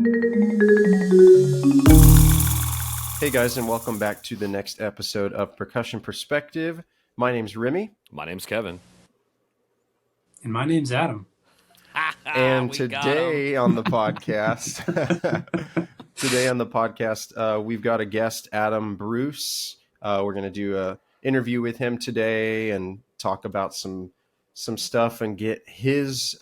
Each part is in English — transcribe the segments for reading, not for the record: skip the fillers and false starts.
Hey guys, and welcome back to the next episode of Percussion Perspective. My name's Remi. My name's Kevin. And my name's Adam. And today on the podcast, we've got a guest, Adam Bruce. We're going to do an interview with him today and talk about some stuff and get his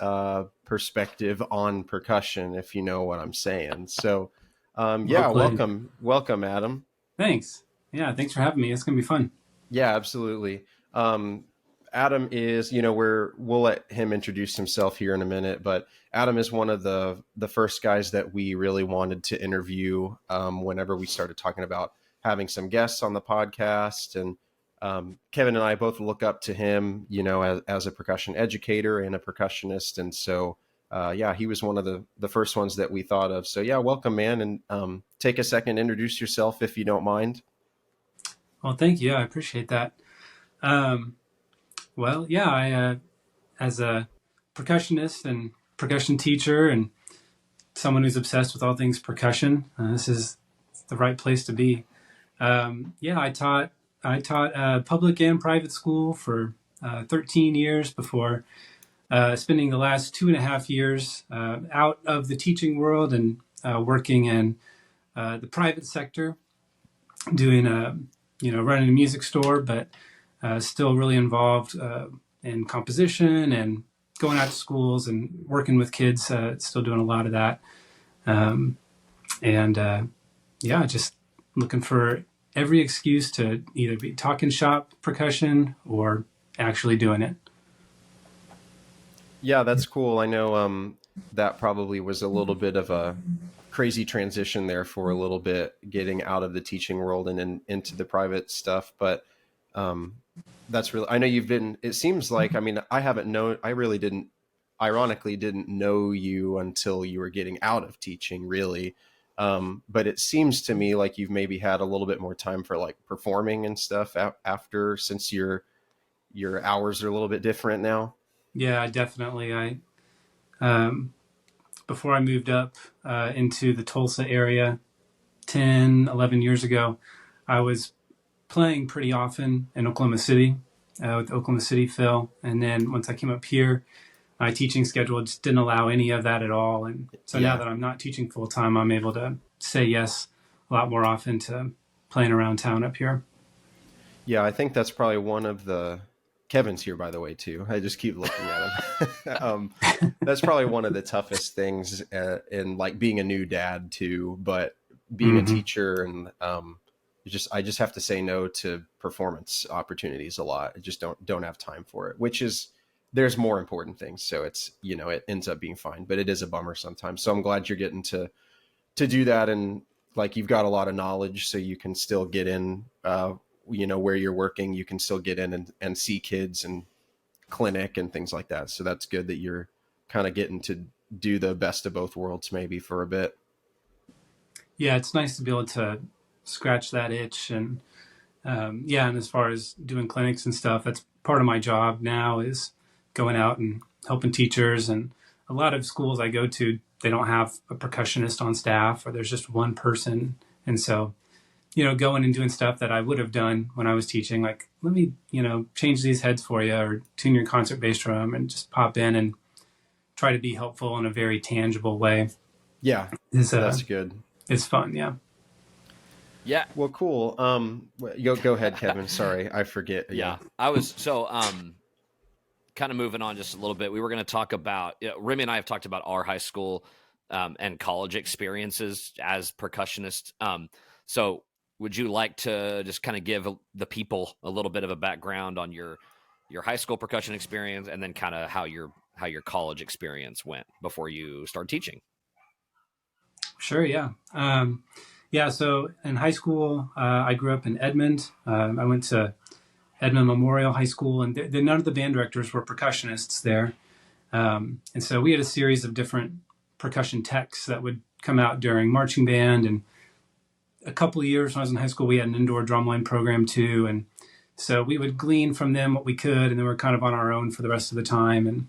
perspective on percussion, if you know what I'm saying. So, welcome, Adam. Thanks. Yeah, thanks for having me. It's going to be fun. Yeah, absolutely. Adam is, we'll let him introduce himself here in a minute, but Adam is one of the first guys that we really wanted to interview whenever we started talking about having some guests on the podcast. And Kevin and I both look up to him, as a percussion educator and a percussionist. And so, he was one of the first ones that we thought of. So yeah, welcome, man. And take a second, introduce yourself if you don't mind. Well, thank you. I appreciate that. I, as a percussionist and percussion teacher and someone who's obsessed with all things percussion, this is the right place to be. I taught public and private school for 13 years before spending the last 2.5 years out of the teaching world and working in the private sector, doing running a music store, but still really involved in composition and going out to schools and working with kids, still doing a lot of that. Just looking for every excuse to either be talking shop percussion or actually doing it. Yeah, that's cool. I know that probably was a little bit of a crazy transition there for a little bit, getting out of the teaching world and into the private stuff. But that's really, I know you've been, it seems like, I really ironically didn't know you until you were getting out of teaching, really. But it seems to me like you've maybe had a little bit more time for like performing and stuff after, since your hours are a little bit different now. Yeah, definitely. Before I moved up into the Tulsa area 10, 11 years ago, I was playing pretty often in Oklahoma City with Oklahoma City Phil. And then once I came up here, my teaching schedule just didn't allow any of that at all. And so now that I'm not teaching full time, I'm able to say yes a lot more often to playing around town up here. Yeah, I think that's probably one of the... Kevin's here, by the way, too. I just keep looking at him. That's probably one of the toughest things in like being a new dad too, but being a teacher and I just have to say no to performance opportunities a lot. I just don't have time for it, which is, there's more important things. So it's, it ends up being fine, but it is a bummer sometimes. So I'm glad you're getting to do that. And like, you've got a lot of knowledge, so you can still get in, where you're working, you can still get in and see kids and clinic and things like that. So that's good that you're kind of getting to do the best of both worlds maybe for a bit. Yeah, it's nice to be able to scratch that itch. And and as far as doing clinics and stuff, that's part of my job now, is going out and helping teachers. And a lot of schools I go to, they don't have a percussionist on staff, or there's just one person. And so going and doing stuff that I would have done when I was teaching, like, let me, change these heads for you, or tune your concert bass drum, and just pop in and try to be helpful in a very tangible way. Yeah, that's good. It's fun. Yeah. Yeah. Well, cool. Go ahead, Kevin. Sorry, I forget. Yeah. I was kind of moving on just a little bit. We were going to talk about, Remi and I have talked about our high school and college experiences as percussionists. So would you like to just kind of give the people a little bit of a background on your high school percussion experience, and then kind of how your college experience went before you started teaching? Sure. Yeah. So in high school, I grew up in Edmond. I went to Edmond Memorial High School, and none of the band directors were percussionists there. And so we had a series of different percussion techs that would come out during marching band. And a couple of years when I was in high school, we had an indoor drumline program too. And so we would glean from them what we could, and then we're kind of on our own for the rest of the time. And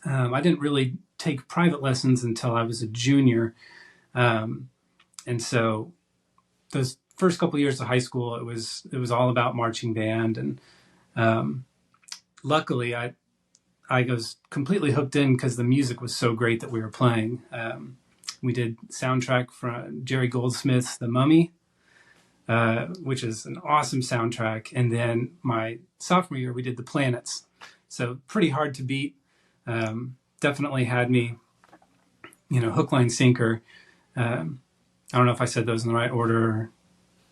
I didn't really take private lessons until I was a junior. And so those first couple of years of high school, it was all about marching band. And luckily, I was completely hooked in because the music was so great that we were playing. We did soundtrack from Jerry Goldsmith's The Mummy, which is an awesome soundtrack. And then my sophomore year, we did The Planets. So pretty hard to beat. Definitely had me, hook, line, sinker. I don't know if I said those in the right order.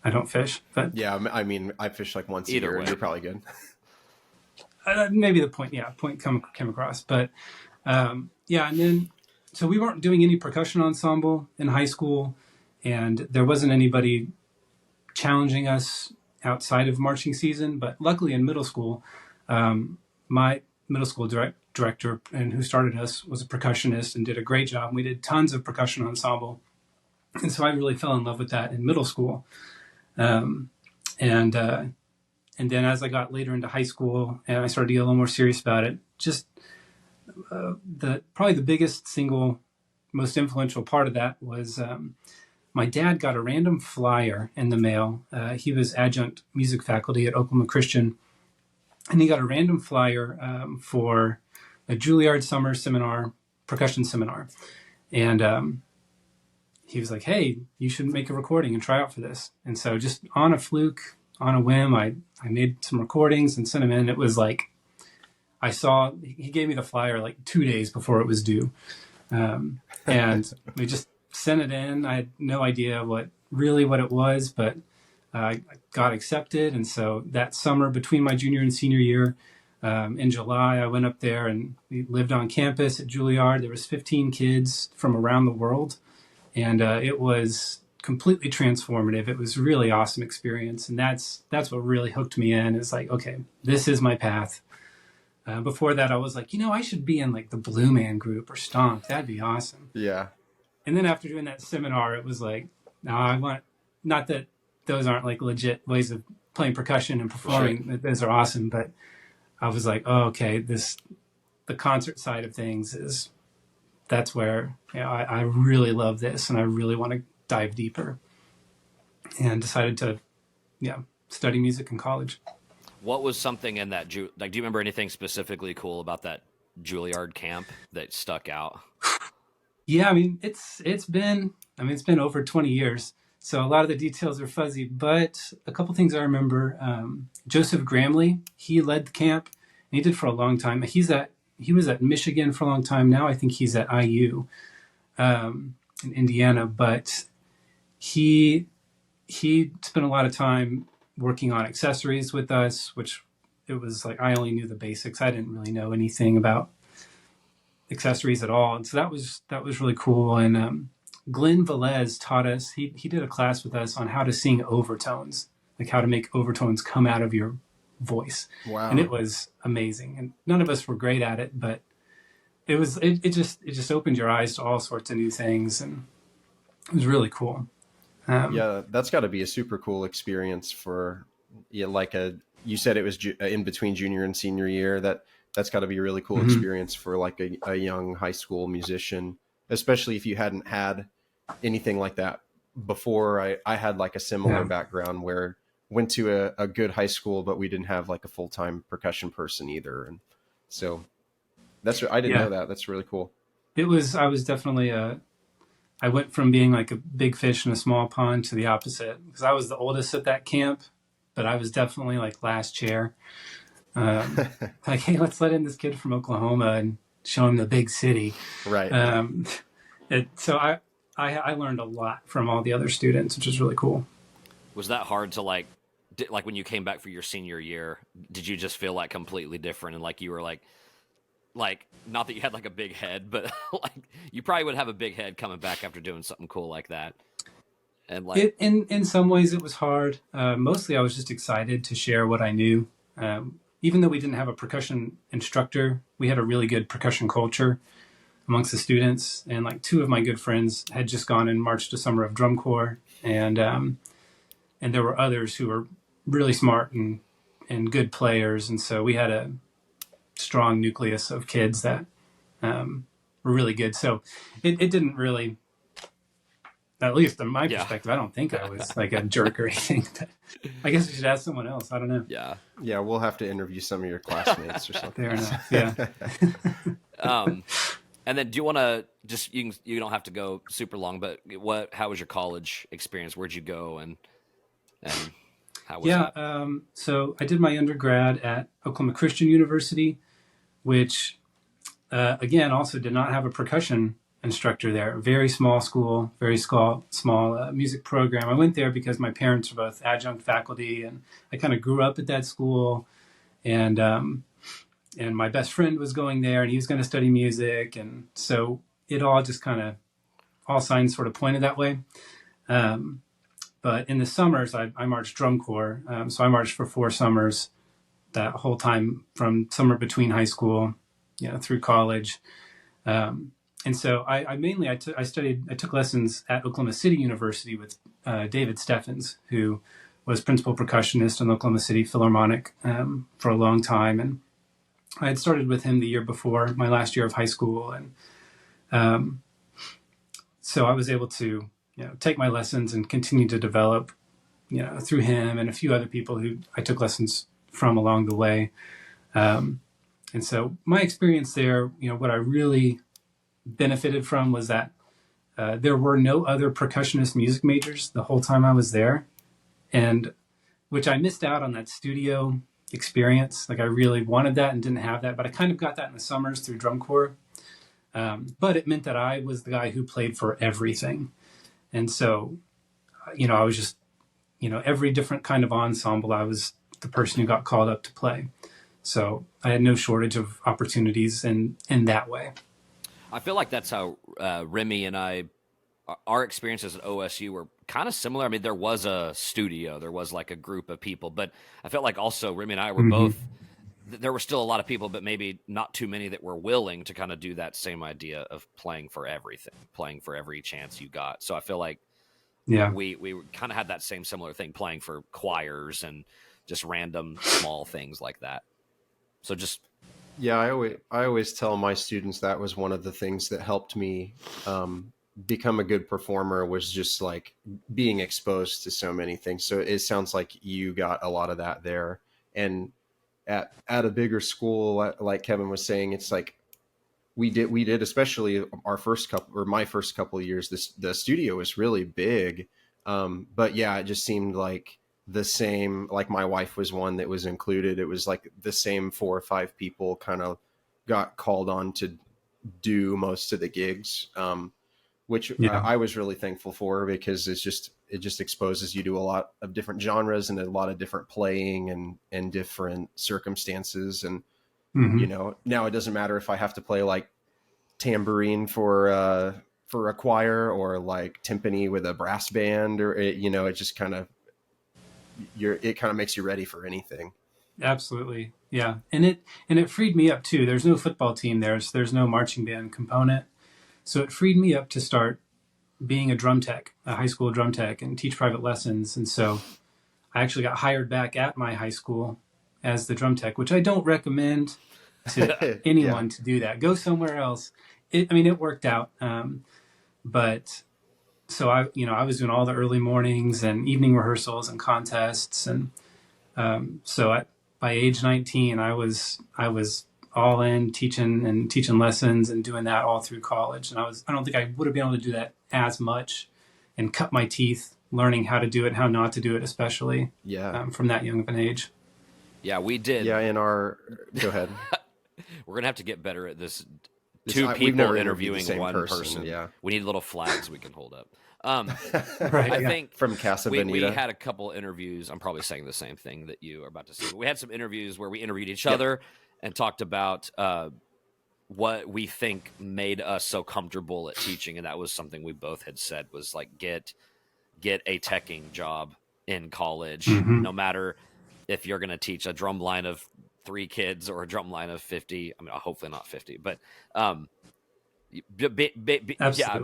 I don't fish, but yeah, I mean, I fish like once a Either year. way. You're probably good. maybe the point came across. But and then so we weren't doing any percussion ensemble in high school, and there wasn't anybody challenging us outside of marching season. But luckily in middle school, my middle school director and who started us was a percussionist and did a great job. We did tons of percussion ensemble. And so I really fell in love with that in middle school. And then as I got later into high school and I started to get a little more serious about it, just probably the biggest single, most influential part of that was my dad got a random flyer in the mail. He was adjunct music faculty at Oklahoma Christian, and he got a random flyer for a Juilliard summer seminar, percussion seminar. And he was like, "Hey, you should make a recording and try out for this." And so just on a fluke, on a whim, I made some recordings and sent them in. It was like, he gave me the flyer like 2 days before it was due. And we just sent it in. I had no idea what it was, but I got accepted. And so that summer between my junior and senior year, in July, I went up there and we lived on campus at Juilliard. There was 15 kids from around the world. And it was completely transformative. It was a really awesome experience. And that's what really hooked me in. It's like, okay, this is my path. Before that, I was like, I should be in like the Blue Man Group or Stomp. That'd be awesome. Yeah. And then after doing that seminar, it was like, no, not that those aren't like legit ways of playing percussion and performing. Right. Those are awesome. But I was like, oh, okay, the concert side of things that's where I really love this and I really want to dive deeper, and decided to study music in college. What was something in that do you remember anything specifically cool about that Juilliard camp that stuck out? Yeah, I mean it's been over 20 years, so a lot of the details are fuzzy, but a couple things I remember. Joseph Gramley, he led the camp and he did for a long time. He was at Michigan for a long time. Now I think he's at IU in Indiana, but he spent a lot of time working on accessories with us, which it was like I only knew the basics. I didn't really know anything about accessories at all, and so that was really cool. And Glenn Velez taught us. He did a class with us on how to sing overtones, like how to make overtones come out of your voice. Wow. And it was amazing. And none of us were great at it, but it just opened your eyes to all sorts of new things, and it was really cool. Yeah, that's got to be a super cool experience for you said it was in between junior and senior year. That's got to be a really cool experience for like a young high school musician, especially if you hadn't had anything like that before. I had like a similar background where went to a good high school, but we didn't have like a full-time percussion person either. And so I didn't know that. That's really cool. I was definitely I went from being like a big fish in a small pond to the opposite, because I was the oldest at that camp, but I was definitely like last chair. Like, hey, let's let in this kid from Oklahoma and show him the big city. Right. So I learned a lot from all the other students, which was really cool. Was that hard to like when you came back for your senior year, did you just feel like completely different, and like you were like not that you had like a big head, but like you probably would have a big head coming back after doing something cool like that? And like in some ways it was hard. Mostly I was just excited to share what I knew. Even though we didn't have a percussion instructor, we had a really good percussion culture amongst the students. And like two of my good friends had just gone and marched a summer of drum corps, and there were others who were really smart and good players. And so we had a strong nucleus of kids that were really good. So it didn't really At least in my Yeah. perspective, I don't think I was like a jerk or anything. But I guess we should ask someone else. I don't know. Yeah. Yeah, we'll have to interview some of your classmates or something. Fair enough. Yeah. And then do you want to just, you don't have to go super long, but how was your college experience? Where'd you go and how was Yeah. it? So I did my undergrad at Oklahoma Christian University, which again also did not have a percussion instructor there. Very small school, very small music program. I went there because my parents are both adjunct faculty, and I kind of grew up at that school, and my best friend was going there, and he was going to study music, and so it all just kind of all signs sort of pointed that way. But in the summers, I marched drum corps, so I marched for 4 summers that whole time from summer between high school, through college. And so I took lessons at Oklahoma City University with David Steffens, who was principal percussionist in the Oklahoma City Philharmonic for a long time. And I had started with him the year before my last year of high school. And so I was able to, take my lessons and continue to develop, through him and a few other people who I took lessons from along the way. And so my experience there, what I really benefited from was that there were no other percussionist music majors the whole time I was there, and which I missed out on that studio experience. Like I really wanted that and didn't have that, but I kind of got that in the summers through drum corps. But it meant that I was the guy who played for everything. And so, I was just, every different kind of ensemble, I was the person who got called up to play. So I had no shortage of opportunities in that way. I feel like that's how Remi and I, our experiences at OSU were kind of similar. I mean, there was a studio, there was like a group of people, but I felt like also Remi and I were both, there were still a lot of people, but maybe not too many that were willing to kind of do that same idea of playing for everything, playing for every chance you got. So I feel like we kind of had that same similar thing, playing for choirs and just random small things like that. So just... Yeah, I always tell my students that was one of the things that helped me become a good performer, was just like being exposed to so many things. So it sounds like you got a lot of that there. And at a bigger school, like Kevin was saying, it's like we did especially my first couple of years, the studio was really big. But yeah, it just seemed like the same, like my wife was one that was included. It was like the same 4 or 5 people kind of got called on to do most of the gigs, which I was really thankful for, because it just exposes you to a lot of different genres and a lot of different playing and different circumstances. And, now it doesn't matter if I have to play like tambourine for a choir or like timpani with a brass band, or it just kind of, it kind of makes you ready for anything. Absolutely. Yeah. And it freed me up too. There's no football team there. So there's no marching band component. So it freed me up to start being a drum tech, a high school drum tech, and teach private lessons. And so I actually got hired back at my high school as the drum tech, which I don't recommend to anyone to do that. Go somewhere else. It worked out. But so I was doing all the early mornings and evening rehearsals and contests. And by age 19, I was all in teaching lessons and doing that all through college. And I don't think I would have been able to do that as much and cut my teeth learning how to do it, how not to do it, especially from that young of an age. Yeah, we did. Yeah, go ahead. We're going to have to get better at this. 2 people interviewing one person. Yeah. We need little flags we can hold up. Right, I think from Casa we Bonita. had a couple interviews. I'm probably saying the same thing that you are about to say. But we had some interviews where we interviewed each other and talked about what we think made us so comfortable at teaching. And that was something we both had said was like, get a teching job in college, no matter if you're going to teach a drum line of 3 kids or a drum line of 50. I mean, hopefully not 50, but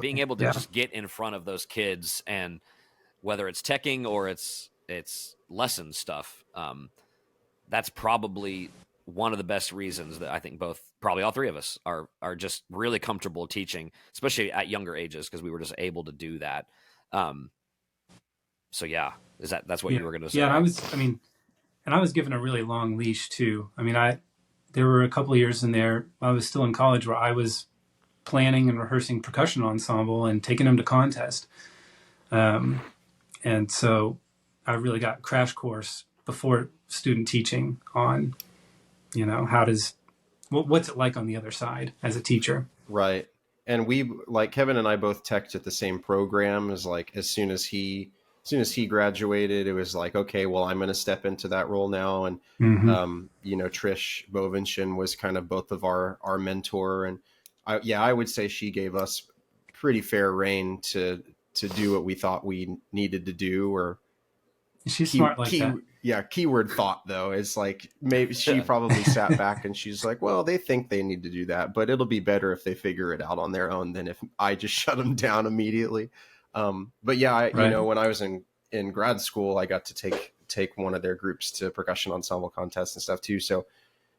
being able to just get in front of those kids, and whether it's teching or it's lesson stuff, that's probably one of the best reasons that I think probably all 3 of us are just really comfortable teaching, especially at younger ages, because we were just able to do that. Um, so yeah, that's what Yeah. you were going to say? Yeah. And I was given a really long leash too. There were a couple of years in there while I was still in college where I was planning and rehearsing percussion ensemble and taking them to contest. And so I really got a crash course before student teaching on, what's it like on the other side as a teacher. Right. And we, like Kevin and I both teched at the same program. As like as soon as he graduated, it was like, okay, well, I'm going to step into that role now. And Mm-hmm. Trish Bovinshin was kind of both of our mentor, and I would say she gave us pretty fair reign to do what we thought we needed to do. Or She's smart like that. yeah, keyword thought though. It's like maybe she probably sat back and she's like, well, they think they need to do that, but it'll be better if they figure it out on their own than if I just shut them down immediately. But yeah, Right. when I was in grad school, I got to take one of their groups to percussion ensemble contests and stuff too. So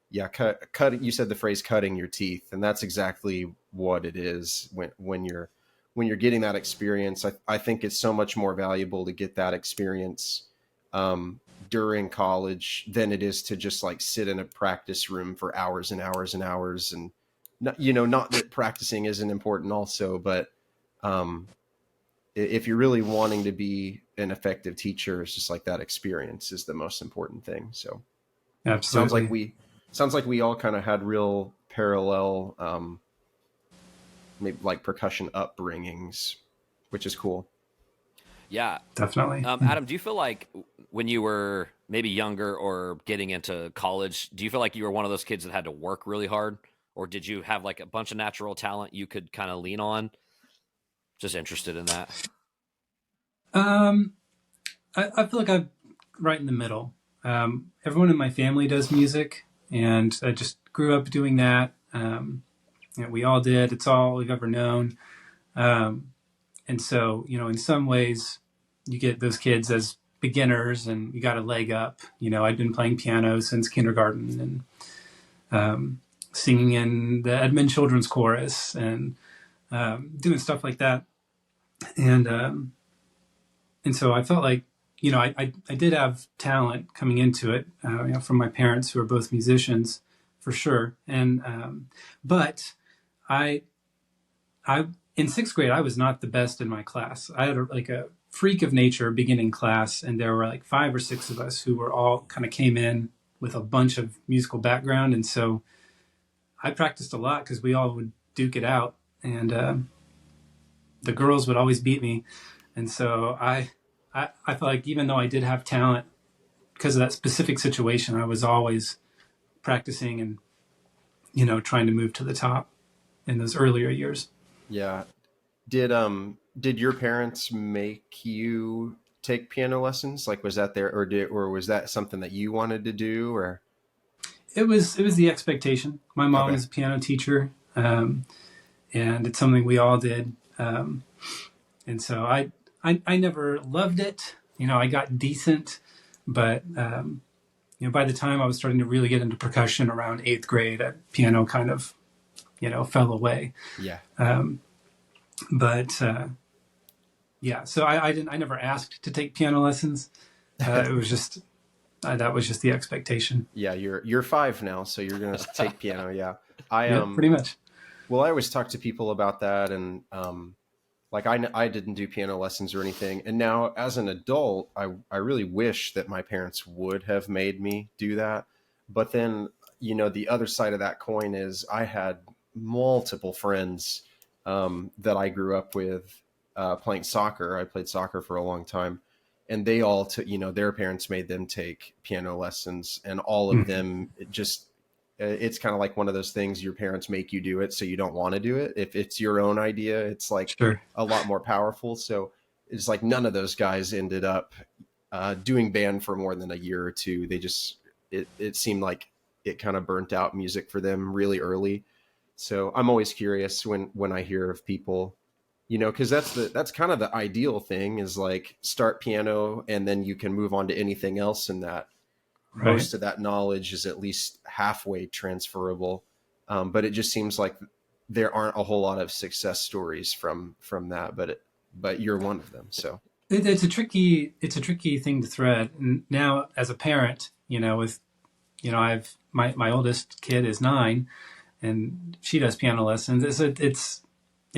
yeah, cut. You said the phrase "cutting your teeth," and that's exactly what it is when you're getting that experience. I think it's so much more valuable to get that experience during college than it is to just like sit in a practice room for hours and hours and hours. And not that practicing isn't important also, but if you're really wanting to be an effective teacher, it's just like that experience is the most important thing. So Absolutely. sounds like we all kind of had real parallel, maybe like percussion upbringings, which is cool. Yeah. Definitely. Adam, do you feel like when you were maybe younger or getting into college, do you feel like you were one of those kids that had to work really hard? Or did you have like a bunch of natural talent you could kind of lean on? Just interested in that. Um, I feel like I'm right in the middle. Everyone in my family does music, and I just grew up doing that. We all did. It's all we've ever known. And so, in some ways, you get those kids as beginners, and you got a leg up. I'd been playing piano since kindergarten, and singing in the Edmund Children's Chorus, and doing stuff like that. And so I felt like, I did have talent coming into it, from my parents who are both musicians, for sure. But I, I in sixth grade, I was not the best in my class. I had a freak of nature beginning class, and there were like 5 or 6 of us who were all kind of came in with a bunch of musical background, and so I practiced a lot because we all would duke it out, and the girls would always beat me, and so I felt like even though I did have talent because of that specific situation, I was always practicing and trying to move to the top in those earlier years. Yeah. Did your parents make you take piano lessons? Like, was that there, or was that something that you wanted to do? Or It was the expectation. My mom okay, is a piano teacher, and it's something we all did. And so I never loved it. I got decent, but by the time I was starting to really get into percussion around 8th grade, piano kind of fell away. yeah, But yeah, so I never asked to take piano lessons. It was just that was just the expectation. yeah. You're 5 now, so you're gonna take piano. Yeah, Yeah, pretty much. Well, I always talk to people about that, and like I didn't do piano lessons or anything, and now as an adult, I really wish that my parents would have made me do that. But then the other side of that coin is I had multiple friends that I grew up with playing soccer. I played soccer for a long time, and they all took, their parents made them take piano lessons, and all of them just, it's kind of like one of those things your parents make you do it so you don't want to do it. If it's your own idea, it's like Sure. a lot more powerful. So it's like none of those guys ended up doing band for more than a year or two. They just, it seemed like it kind of burnt out music for them really early. So I'm always curious when I hear of people, because that's kind of the ideal thing, is like start piano and then you can move on to anything else, and that Right. most of that knowledge is at least halfway transferable. But it just seems like there aren't a whole lot of success stories from that. But but you're one of them. So It's a tricky thing to thread. And now as a parent, with, I've, my oldest kid is 9 and she does piano lessons. It's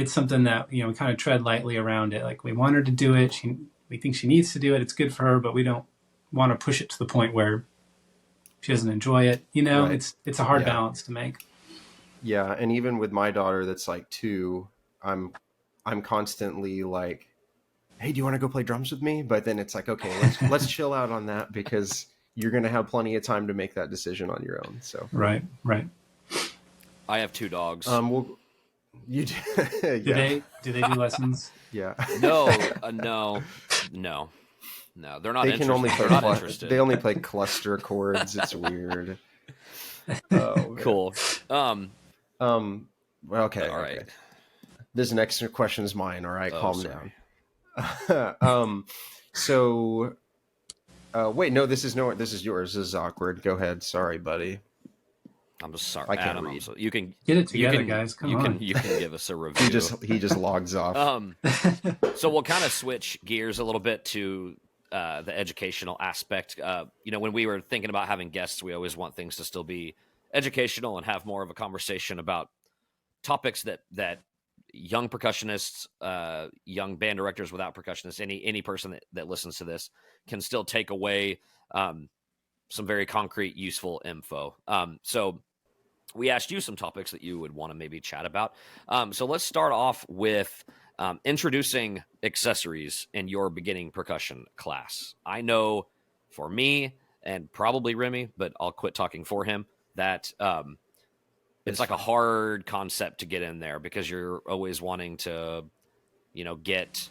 something that, we kind of tread lightly around it. Like we want her to do it. We think she needs to do it. It's good for her, but we don't want to push it to the point where she doesn't enjoy it. Right. It's a hard Yeah. balance to make. Yeah, and even with my daughter that's like 2, I'm constantly like, hey, do you want to go play drums with me? But then it's like, okay, let's chill out on that, because you're going to have plenty of time to make that decision on your own. So Right. I have 2 dogs. well, you yeah. Do they do lessons? Yeah. No, they're not. They can only play. They're not interested. They only play cluster chords. It's weird. Oh, Cool. well, okay. All right. Okay. This next question is mine. All right, calm sorry. down. So, wait, no, this is yours. This is awkward. Go ahead. Sorry, buddy. I'm just sorry. I can't Adam, read. You can Get it together, guys. Come on. You can give us a review. He just logs off. So we'll kind of switch gears a little bit to the educational aspect. When we were thinking about having guests, we always want things to still be educational and have more of a conversation about topics that young percussionists, young band directors without percussionists, any person that listens to this can still take away some very concrete, useful info. So we asked you some topics that you would want to maybe chat about. So let's start off with introducing accessories in your beginning percussion class. I know for me, and probably Remi, but I'll quit talking for him, that it's like a hard concept to get in there, because you're always wanting to, get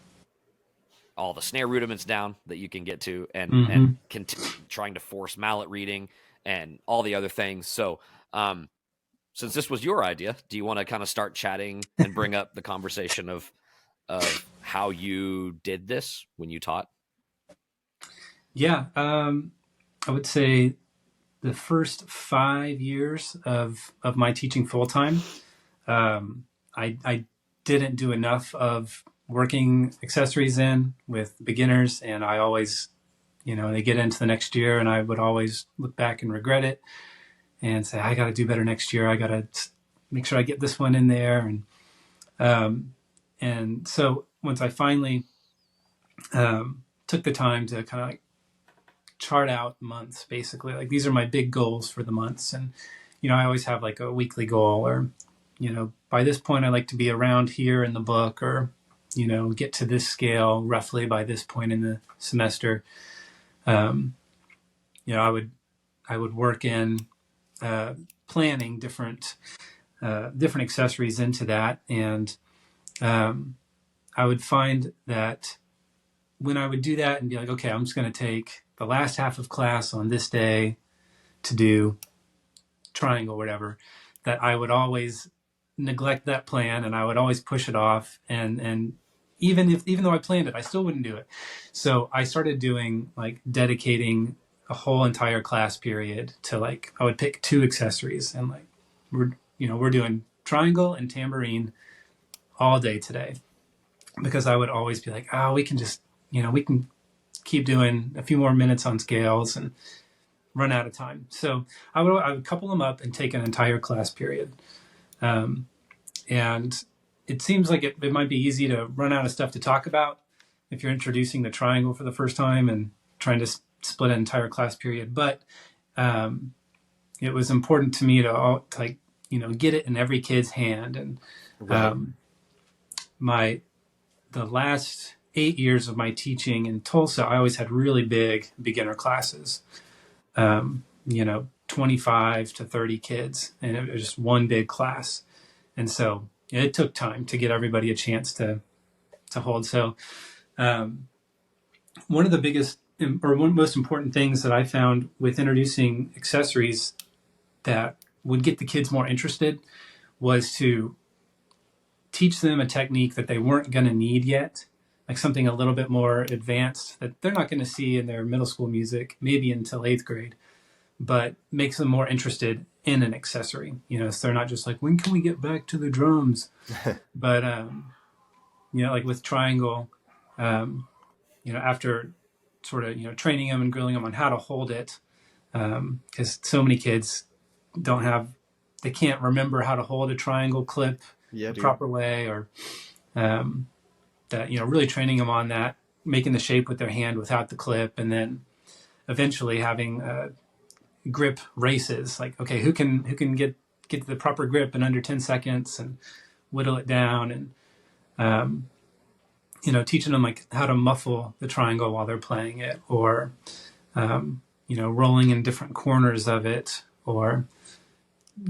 all the snare rudiments down that you can get to, and trying to force mallet reading and all the other things. So since this was your idea, do you want to kind of start chatting and bring up the conversation of how you did this when you taught? Yeah, I would say the first 5 years of my teaching full time, I didn't do enough of working accessories in with beginners, and I always, they get into the next year, and I would always look back and regret it and say, I got to do better next year. I got to make sure I get this one in there, and so once I finally took the time to kind of like chart out months, basically, like these are my big goals for the months. And, I always have like a weekly goal, or, by this point I like to be around here in the book, or, get to this scale roughly by this point in the semester. I would work in planning different accessories into that. And I would find that when I would do that and be like, okay, I'm just going to take the last half of class on this day to do triangle, whatever, that I would always neglect that plan, and I would always push it off. And even though I planned it, I still wouldn't do it. So I started doing like dedicating a whole entire class period to, like, I would pick 2 accessories, and like, we're doing triangle and tambourine all day today, because I would always be like, we can just, we can keep doing a few more minutes on scales and run out of time. So I would couple them up and take an entire class period. And it seems like it might be easy to run out of stuff to talk about if you're introducing the triangle for the first time and trying to split an entire class period. But it was important to me to get it in every kid's hand. And the last 8 years of my teaching in Tulsa, I always had really big beginner classes, 25 to 30 kids, and it was just one big class. And so it took time to get everybody a chance to hold. So one of the biggest, or one of the most important things that I found with introducing accessories that would get the kids more interested was to teach them a technique that they weren't going to need yet, like something a little bit more advanced that they're not going to see in their middle school music, maybe until 8th grade, but makes them more interested in an accessory, so they're not just like, when can we get back to the drums? But, like with triangle, After sort of, training them and grilling them on how to hold it, because so many kids they can't remember how to hold a triangle clip the proper way, or that, really training them on that, making the shape with their hand without the clip, and then eventually having grip races, like, okay, who can get to the proper grip in under 10 seconds and whittle it down, and teaching them like how to muffle the triangle while they're playing it, or rolling in different corners of it, or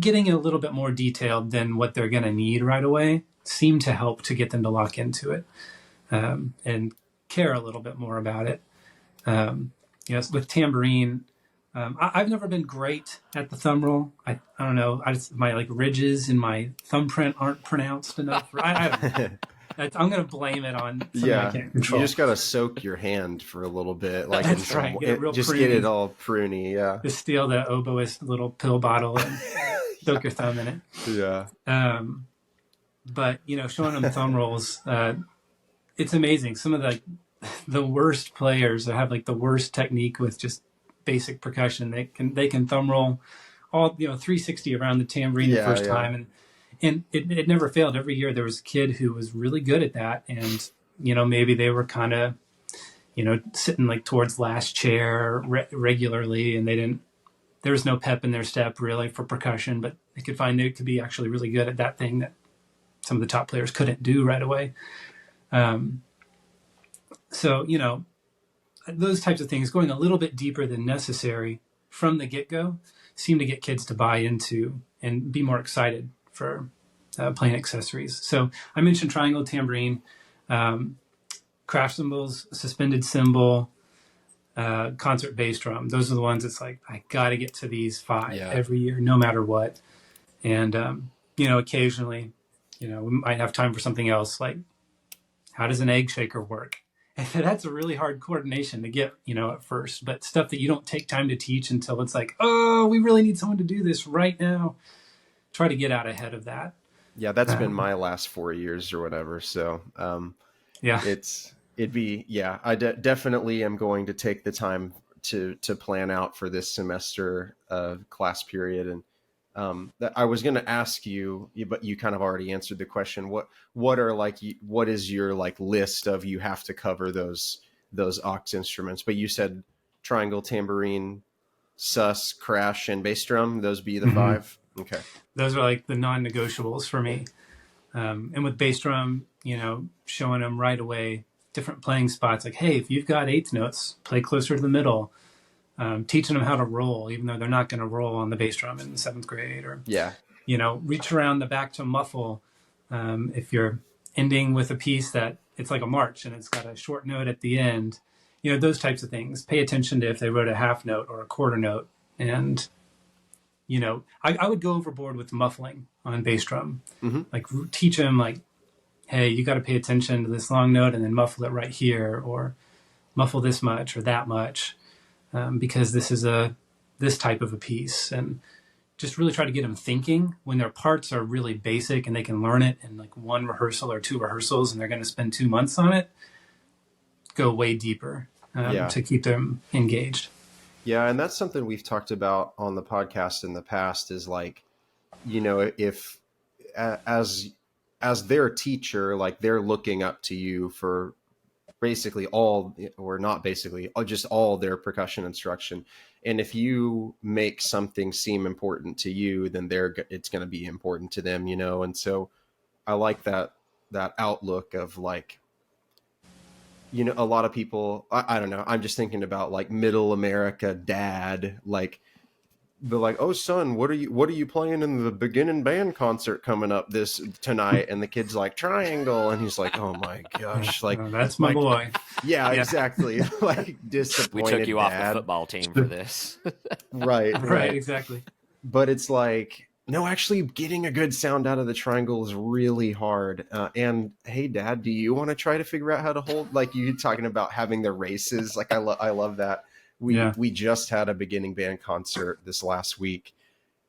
getting it a little bit more detailed than what they're going to need right away seem to help to get them to lock into it, and care a little bit more about it. With tambourine, I've never been great at the thumb roll. I don't know. My like ridges in my thumbprint aren't pronounced enough. I don't know. I'm going to blame it on something I can't control. You just got to soak your hand for a little bit. Like That's right. Get it all pruny. Yeah. Just steal the oboist little pill bottle and soak your thumb in it. Yeah. But, showing them thumb rolls, it's amazing. Some of the worst players that have like the worst technique with just basic percussion, they can thumb roll all 360 around the tambourine the first time, and it never failed. Every year there was a kid who was really good at that, and maybe they were kind of sitting like towards last chair regularly, and there was no pep in their step really for percussion, but they could be actually really good at that thing that some of the top players couldn't do right away. So those types of things, going a little bit deeper than necessary from the get-go, seem to get kids to buy into and be more excited for playing accessories. So I mentioned triangle, tambourine, craft cymbals, suspended cymbal, concert bass drum. Those are the ones that's like, I got to get to these 5 every year, no matter what. And, occasionally, we might have time for something else, like how does an egg shaker work? And that's a really hard coordination to get, at first, but stuff that you don't take time to teach until it's like, oh, we really need someone to do this right now. Try to get out ahead of that. Yeah, that's been my last 4 years or whatever. So, I definitely am going to take the time to plan out for this semester class period. And that I was going to ask you, but you kind of already answered the question. What is your like list of, you have to cover those aux instruments? But you said triangle, tambourine, sus, crash, and bass drum. Those be the 5. Okay. Those are like the non-negotiables for me. And with bass drum, showing them right away different playing spots. Like, hey, if you've got 8th notes, play closer to the middle. Teaching them how to roll, even though they're not going to roll on the bass drum in 7th grade, or reach around the back to muffle. If you're ending with a piece that it's like a march and it's got a short note at the end, those types of things. Pay attention to if they wrote a half note or a quarter note, and I would go overboard with muffling on bass drum. Like teach them like, hey, you got to pay attention to this long note and then muffle it right here, or muffle this much or that much. Because this is this type of a piece, and just really try to get them thinking when their parts are really basic and they can learn it in like 1 rehearsal or 2 rehearsals, and they're going to spend 2 months on it. Go way deeper to keep them engaged. Yeah, and that's something we've talked about on the podcast in the past. Is like, if as their teacher, like they're looking up to you for basically all, or not basically, just all their percussion instruction. And if you make something seem important to you, then it's going to be important to them, And so I like that outlook of like, a lot of people, I don't know. I'm just thinking about like middle America dad, like, they're like, oh son, what are you playing in the beginning band concert coming up tonight? And the kid's like, triangle. And he's like, oh my gosh, like that's my boy. Yeah, exactly. Like disappointed. We took you off dad. the football team for this. Right, exactly. But it's like, no, actually getting a good sound out of the triangle is really hard. And hey, dad, do you want to try to figure out how to hold, like you talking about having the races? Like I love that. We just had a beginning band concert this last week,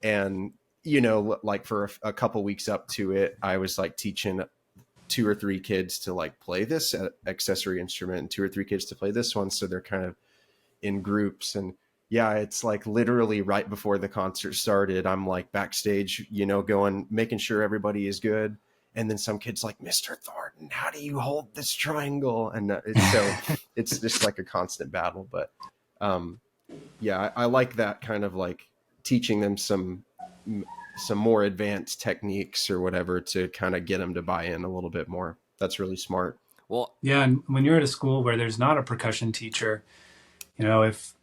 and like for a couple weeks up to it, I was like teaching 2 or 3 kids to like play this accessory instrument and 2 or 3 kids to play this one. So they're kind of in groups. And yeah, it's like literally right before the concert started, I'm like backstage, going, making sure everybody is good. And then some kid's like, Mr. Thornton, how do you hold this triangle? And it's just like a constant battle. But yeah, I like that kind of like teaching them some more advanced techniques or whatever to kind of get them to buy in a little bit more. That's really smart. Well, Yeah, and when you're at a school where there's not a percussion teacher, if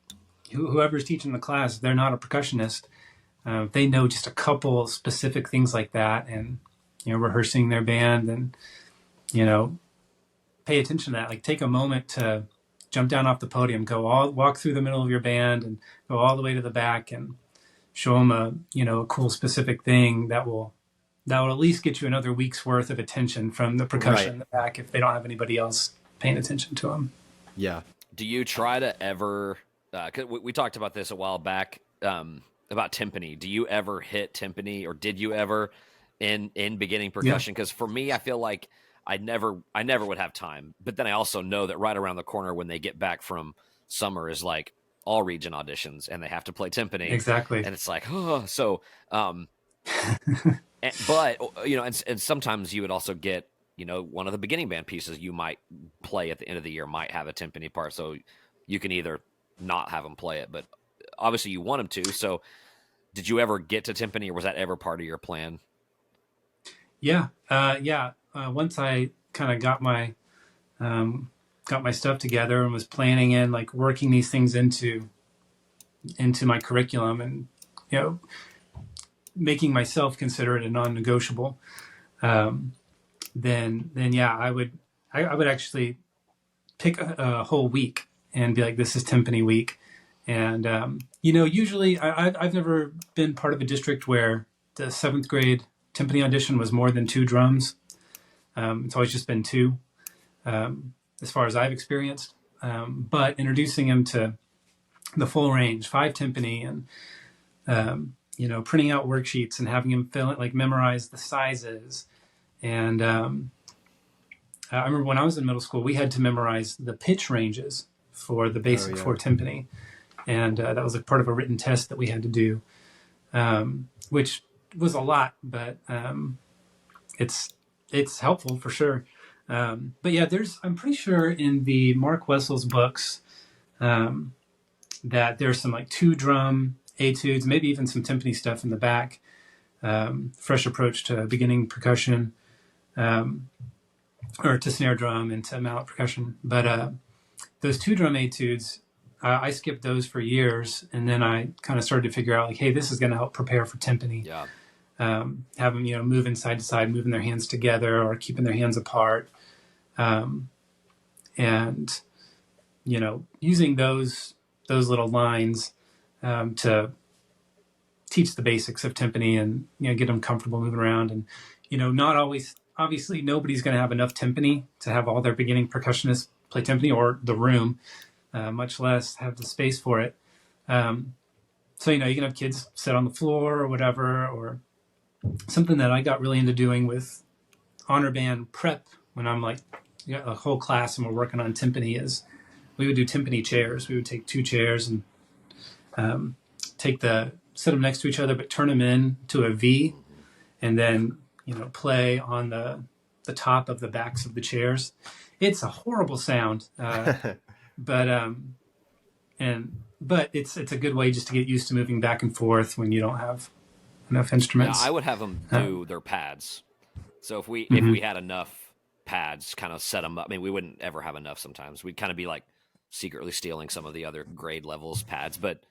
whoever's teaching the class, they're not a percussionist, they know just a couple specific things like that, and rehearsing their band, and pay attention to that. Like, take a moment to jump down off the podium, walk through the middle of your band, and go all the way to the back, and show them a cool specific thing that will at least get you another week's worth of attention from the percussion in the back if they don't have anybody else paying attention to them. Yeah. Do you try to ever? 'Cause we talked about this a while back about timpani. Do you ever hit timpani, or did you ever in beginning percussion? Because for me, I feel like I never would have time. But then I also know that right around the corner when they get back from summer is like all region auditions, and they have to play timpani. Exactly. And it's like, oh, so. But and sometimes you would also get one of the beginning band pieces you might play at the end of the year might have a timpani part, so you can either not have them play it, but obviously you want them to. So did you ever get to timpani, or was that ever part of your plan? Yeah. Once I kind of got my stuff together and was planning and like working these things into my curriculum, and making myself consider it a non-negotiable, then yeah, I would actually pick a whole week and be like, this is timpani week. And usually I've never been part of a district where the 7th grade timpani audition was more than 2 drums. It's always just been 2, as far as I've experienced. But introducing them to the full range, 5 timpani, and printing out worksheets and having them memorize the sizes. And I remember when I was in middle school, we had to memorize the pitch ranges for the basic for timpani. And that was part of a written test that we had to do, which was a lot, but it's helpful for sure. But yeah, I'm pretty sure in the Mark Wessel's books that there's some 2 drum etudes, maybe even some timpani stuff in the back. Fresh approach to beginning percussion, or to snare drum and to mallet percussion. But those 2 drum etudes, I skipped those for years, and then I kind of started to figure out hey, this is going to help prepare for timpani. Yeah. Have them moving side to side, moving their hands together or keeping their hands apart, and using those little lines to teach the basics of timpani, and get them comfortable moving around. And not always, obviously nobody's going to have enough timpani to have all their beginning percussionists play timpani, or the room, much less have the space for it. So you can have kids sit on the floor or whatever. Or something that I got really into doing with honor band prep when I'm a whole class and we're working on timpani is we would do timpani chairs. We would take 2 chairs and set them next to each other, but turn them in to a V, and then play on the top of the backs of the chairs. It's a horrible sound, but it's a good way just to get used to moving back and forth when you don't have enough instruments. Yeah, I would have them do their pads. So if we had enough pads, kind of set them up. I mean, we wouldn't ever have enough. Sometimes we'd kind of be secretly stealing some of the other grade levels pads, but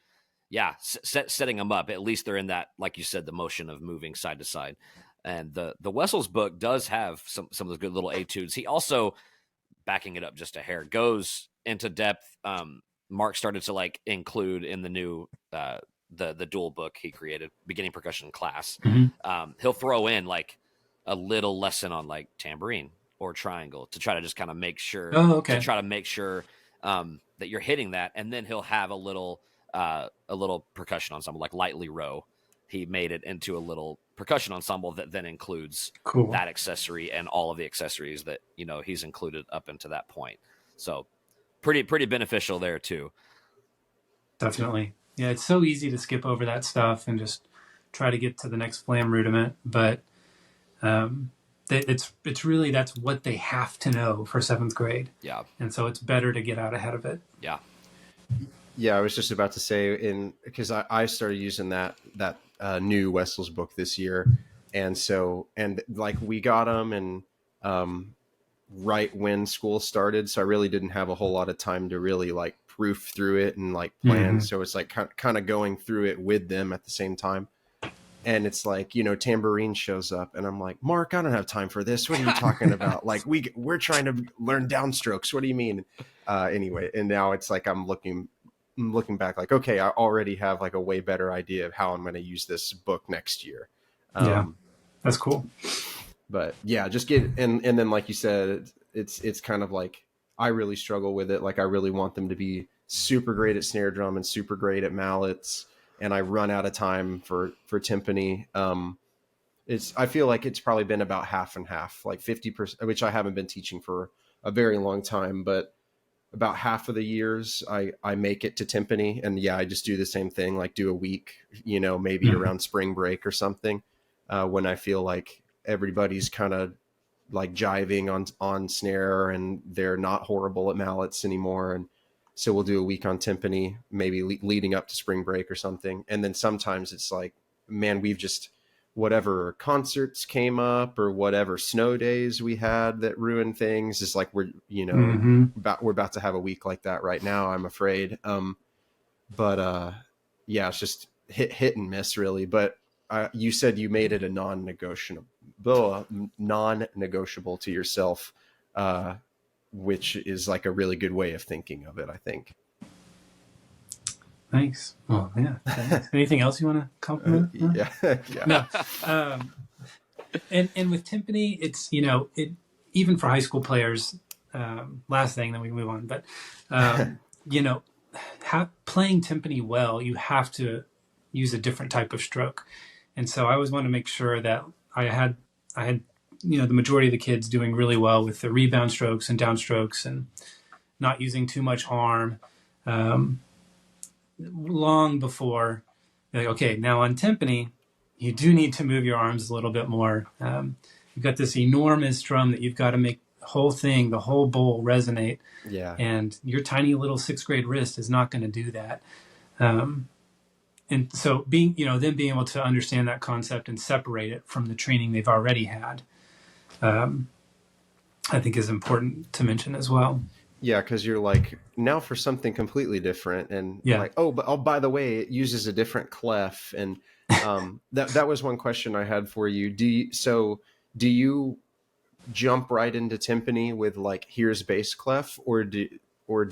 yeah, setting them up. At least they're in that, like you said, the motion of moving side to side. And the Wessels book does have some of those good little etudes. He also, backing it up just a hair, goes into depth. Mark started to include in the new the dual book he created, Beginning Percussion Class. He'll throw in a little lesson on tambourine or triangle to try to just kind of make sure that you're hitting that. And then he'll have a little percussion ensemble, like lightly row. He made it into a little percussion ensemble that then includes Cool. that accessory and all of the accessories that, he's included up into that point. So pretty beneficial there too. Definitely. Yeah, it's so easy to skip over that stuff and just try to get to the next flam rudiment, but it's really, that's what they have to know for 7th grade. Yeah. And so it's better to get out ahead of it. Yeah. Yeah, I was just about to say, because I started using that new Wessel's book this year, and like we got them and right when school started, so I really didn't have a whole lot of time to really like proof through it and like plan. So it's like kind of going through it with them at the same time. And it's like, Tambourine shows up and I'm like, Mark, I don't have time for this. What are you talking about? Like we're trying to learn downstrokes. What do you mean? Anyway, and now it's like I'm looking back like, okay, I already have like a way better idea of how I'm going to use this book next year. Yeah, that's cool. But yeah, just and then like you said, it's kind of like I really struggle with it. Like I really want them to be super great at snare drum and super great at mallets, and I run out of time for timpani. I feel like it's probably been about half and half, like 50%, which I haven't been teaching for a very long time, but about half of the years I make it to timpani, and yeah, I just do the same thing, like do a week, maybe around spring break or something, when I feel like everybody's kind of like jiving on snare and they're not horrible at mallets anymore. And so we'll do a week on timpani, maybe leading up to spring break or something. And then sometimes it's like, man, we've just, whatever concerts came up or whatever snow days we had that ruined things. It's like we're about to have a week like that right now, I'm afraid. But yeah, it's just hit and miss really. But you said you made it a non-negotiable to yourself, which is like a really good way of thinking of it, I think. Thanks. Well, yeah. Thanks. Anything else you want to compliment? Yeah. No. And with timpani, it's, even for high school players, last thing, then we move on. But, playing timpani well, you have to use a different type of stroke. And so I always want to make sure that I had, the majority of the kids doing really well with the rebound strokes and downstrokes and not using too much arm. Long before, like, okay, now on timpani, you do need to move your arms a little bit more. You've got this enormous drum that you've got to make the whole thing, the whole bowl resonate. Yeah. And your tiny little 6th grade wrist is not going to do that. And so being able to understand that concept and separate it from the training they've already had, I think is important to mention as well. Yeah, because you're like, now for something completely different, and like, by the way, it uses a different clef, and that was one question I had for you. Do you jump right into timpani with like, here's bass clef, or do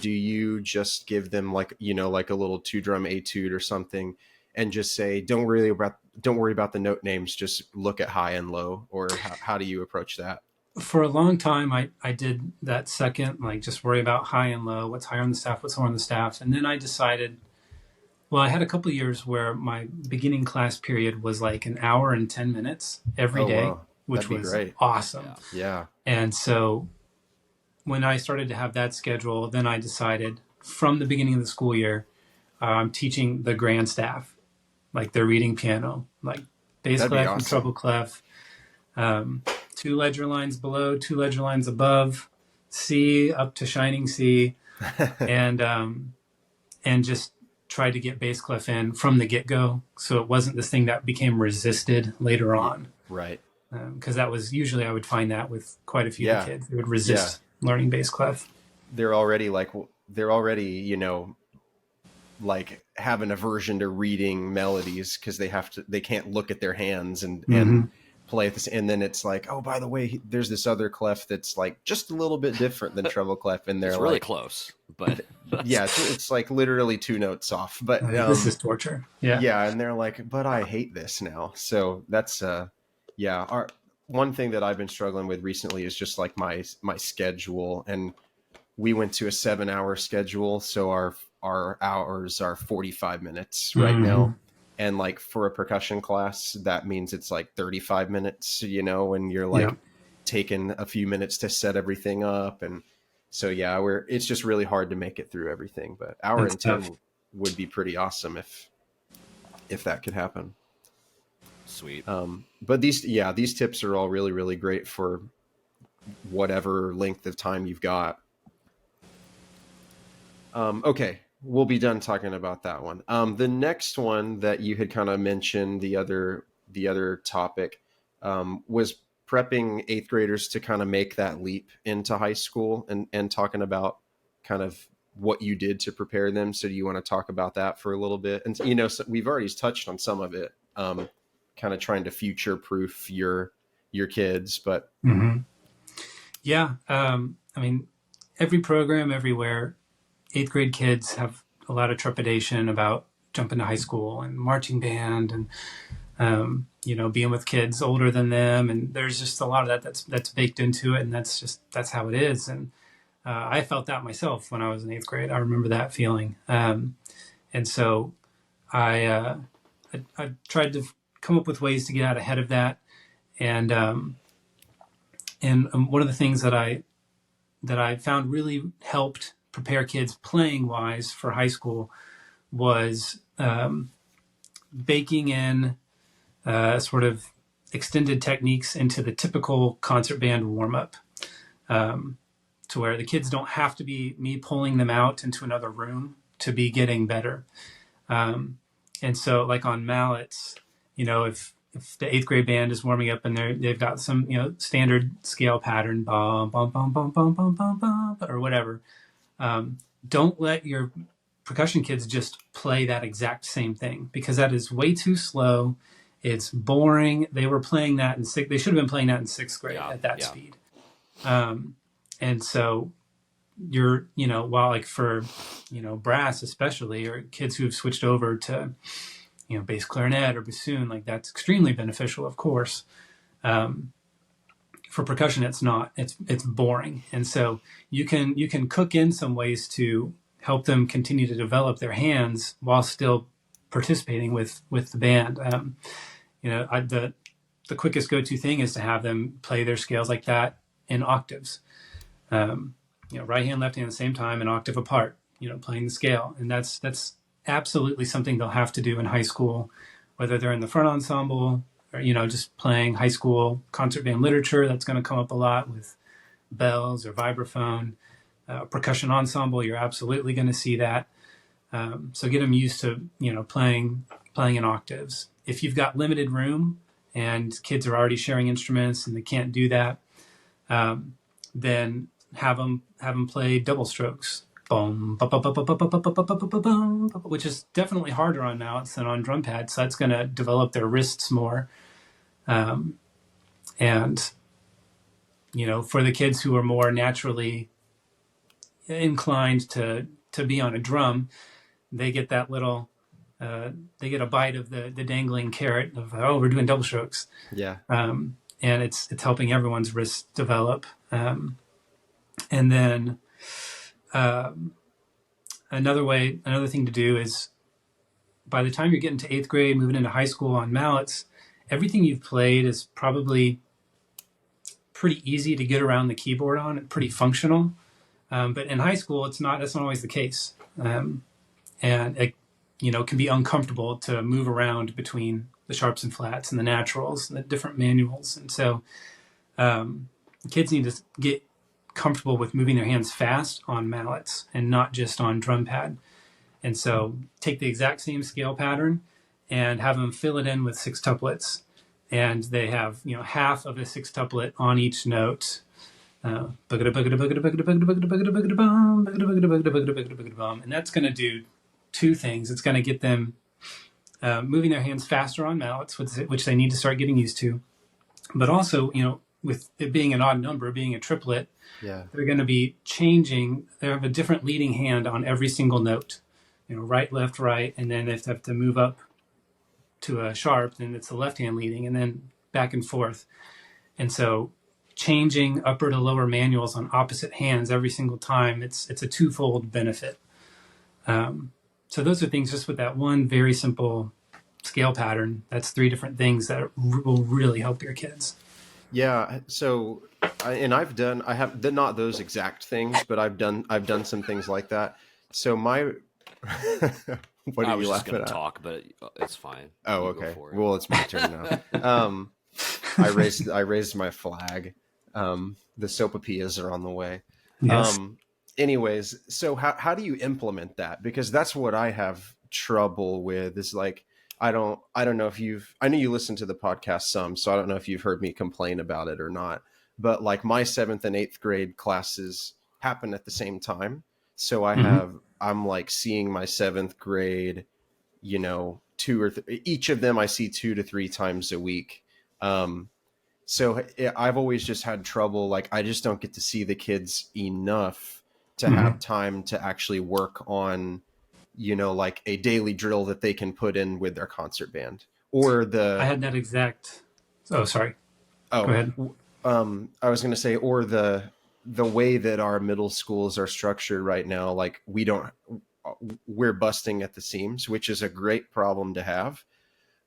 you just give them like, like a little 2-drum etude or something, and just say, don't worry about the note names, just look at high and low, or how do you approach that? For a long time, I did that second, like just worry about high and low, what's higher on the staff, what's lower on the staff. And then I decided, well, I had a couple of years where my beginning class period was like an hour and 10 minutes every day, wow. Which was great. Awesome. Yeah. And so when I started to have that schedule, then I decided from the beginning of the school year, I'm teaching the grand staff, like they're reading piano, like bass clef and treble clef. 2 ledger lines below, 2 ledger lines above, C up to shining C, and just tried to get bass clef in from the get-go, so it wasn't this thing that became resisted later on. Right. Because that was usually, I would find that with quite a few of the kids, they would resist learning bass clef. They're already like have an aversion to reading melodies because they can't look at their hands and play this, and then it's like, oh, by the way, there's this other clef that's like just a little bit different than treble clef, and they're really like, close, but yeah, it's like literally 2 notes off. But this is torture. Yeah, and they're like, but I hate this now. So that's our one thing that I've been struggling with recently is just like my schedule, and we went to a 7-hour schedule, so our hours are 45 minutes right now. And like for a percussion class, that means it's like 35 minutes, you know, when you're like Yeah. taking a few minutes to set everything up. And so, yeah, it's just really hard to make it through everything, but hour That's and tough. 10 would be pretty awesome if that could happen. Sweet. But these tips are all really, really great for whatever length of time you've got. Okay, we'll be done talking about that one. The next one that you had kind of mentioned, the other topic, was prepping eighth graders to kind of make that leap into high school, and talking about kind of what you did to prepare them. So do you want to talk about that for a little bit? And you know, so we've already touched on some of it, kind of trying to future proof your kids, but Mm-hmm. Yeah. I mean, every program everywhere, eighth grade kids have a lot of trepidation about jumping to high school and marching band and, you know, being with kids older than them. And there's just a lot of that's baked into it. And that's how it is. And I felt that myself when I was in eighth grade. I remember that feeling. And so I tried to come up with ways to get out ahead of that. And one of the things that I found really helped prepare kids playing wise for high school was baking in sort of extended techniques into the typical concert band warm up, to where the kids don't have to be me pulling them out into another room to be getting better. And so, like on mallets, you know, if the eighth grade band is warming up and they've got some, you know, standard scale pattern, bum, bum, bum, bum, bum, bum, bum, bum, or whatever, don't let your percussion kids just play that exact same thing, because that is way too slow. It's boring. They were playing that they should have been playing that in sixth grade at that speed. And so you're, you know, while like for, you know, brass especially, or kids who have switched over to, you know, bass clarinet or bassoon, like that's extremely beneficial, of course. For percussion, it's not. It's boring, and so you can cook in some ways to help them continue to develop their hands while still participating with the band. You know, the quickest go-to thing is to have them play their scales like that in octaves. You know, right hand, left hand at the same time, an octave apart. You know, playing the scale, and that's absolutely something they'll have to do in high school, whether they're in the front ensemble or, you know, just playing high school concert band literature. That's going to come up a lot with bells or vibraphone. Percussion ensemble, you're absolutely going to see that. So get them used to, you know, playing in octaves. If you've got limited room and kids are already sharing instruments and they can't do that, then have them play double strokes. Boom, which is definitely harder on mallets than on drum pads. So that's going to develop their wrists more. And, you know, for the kids who are more naturally inclined to be on a drum, they get that little, they get a bite of the dangling carrot of, oh, we're doing double strokes. yeah. And it's helping everyone's wrists develop. And then, another thing to do is, by the time you're getting to eighth grade, moving into high school on mallets, everything you've played is probably pretty easy to get around the keyboard on, and pretty functional. But in high school, that's not always the case. And it, you know, can be uncomfortable to move around between the sharps and flats and the naturals and the different manuals. And so kids need to get comfortable with moving their hands fast on mallets and not just on drum pad. And so take the exact same scale pattern and have them fill it in with sextuplets. And they have, you know, half of a sextuplet on each note. And that's going to do two things. It's going to get them moving their hands faster on mallets, which they need to start getting used to. But also, you know, with it being an odd number, being a triplet, Yeah. they're going to be changing. They have a different leading hand on every single note. You know, right, left, right, and then if they have to move up to a sharp, then it's the left hand leading, and then back and forth. And so changing upper to lower manuals on opposite hands every single time, it's a twofold benefit. So those are things just with that one very simple scale pattern. That's 3 different things that will really help your kids. Yeah. So, I have not those exact things, but I've done some things like that. So my, what I are was you just laughing going at? to talk, but it's fine. Oh, You go okay. for it. Well, it's my turn now. I raised my flag. The sopapillas are on the way. Yes. Anyways, so how do you implement that? Because that's what I have trouble with, is like, I don't know if I know you listen to the podcast some, so I don't know if you've heard me complain about it or not. But like my 7th and 8th grade classes happen at the same time. So I'm like seeing my 7th grade, each of them I see 2 to 3 times a week. So I've always just had trouble. Like, I just don't get to see the kids enough to have time to actually work on, like a daily drill that they can put in with their concert band, or I had that exact. Oh, sorry. Go oh, ahead. I was going to say, or the way that our middle schools are structured right now, like we're busting at the seams, which is a great problem to have.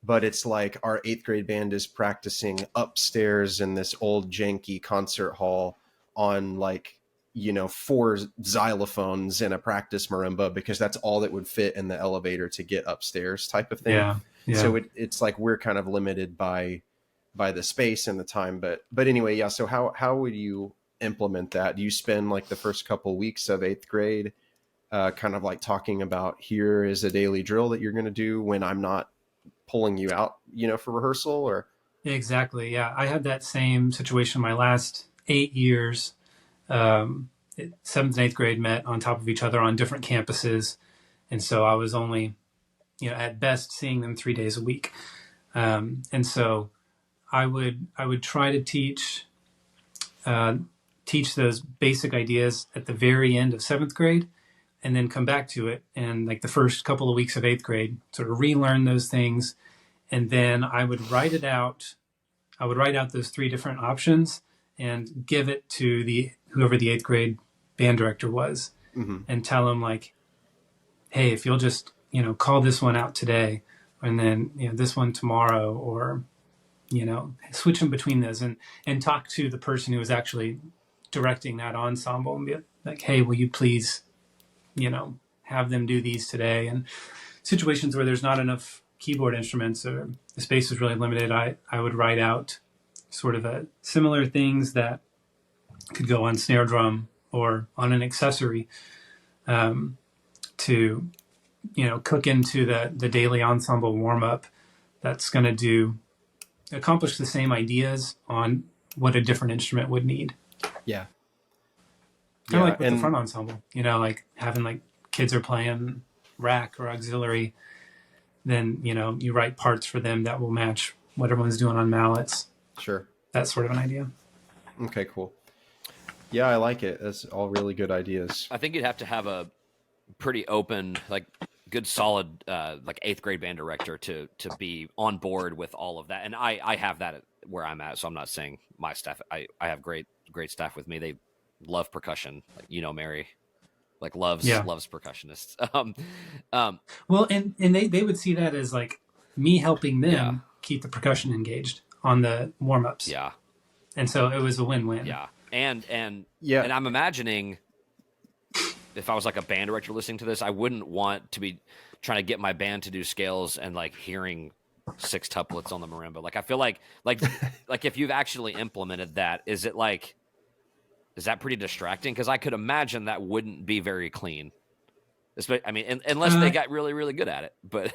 But it's like our 8th grade band is practicing upstairs in this old janky concert hall on like, 4 xylophones and a practice marimba, because that's all that would fit in the elevator to get upstairs, type of thing. Yeah. Yeah. So it's like we're kind of limited by the space and the time. But anyway, yeah. So how would you implement that? Do you spend like the first couple weeks of 8th grade kind of like talking about, here is a daily drill that you're going to do when I'm not pulling you out, for rehearsal? Or Exactly. Yeah. I had that same situation my last 8 years. 7th and 8th grade met on top of each other on different campuses. And so I was only, at best seeing them 3 days a week. And so I would try to teach those basic ideas at the very end of 7th grade, and then come back to it. And like the first couple of weeks of 8th grade, sort of relearn those things. And then I would write it out. I would write out those 3 different options and give it to whoever the 8th grade band director was, and tell them like, hey, if you'll just, call this one out today, and then, this one tomorrow, or, switch them between those, and talk to the person who was actually directing that ensemble and be like, hey, will you please, have them do these today? And situations where there's not enough keyboard instruments or the space is really limited, I would write out sort of similar things that could go on snare drum or on an accessory, to, cook into the daily ensemble warm-up that's going to accomplish the same ideas on what a different instrument would need. Yeah. Kind of like with the front ensemble, like having like kids are playing rack or auxiliary, then, you write parts for them that will match what everyone's doing on mallets. Sure. That's sort of an idea. Okay, cool. Yeah, I like it. That's all really good ideas. I think you'd have to have a pretty open, like good, solid, like 8th grade band director to be on board with all of that. And I have that where I'm at. So I'm not saying my staff, I have great staff with me. They love percussion, Mary, like loves percussionists. Well, and they would see that as like me helping them keep the percussion engaged on the warm-ups. Yeah. And so it was a win-win. Yeah. And I'm imagining if I was like a band director listening to this, I wouldn't want to be trying to get my band to do scales and like hearing 6 tuplets on the marimba. Like, I feel like if you've actually implemented that, is that pretty distracting? Because I could imagine that wouldn't be very clean. I mean, unless they got really, really good at it. But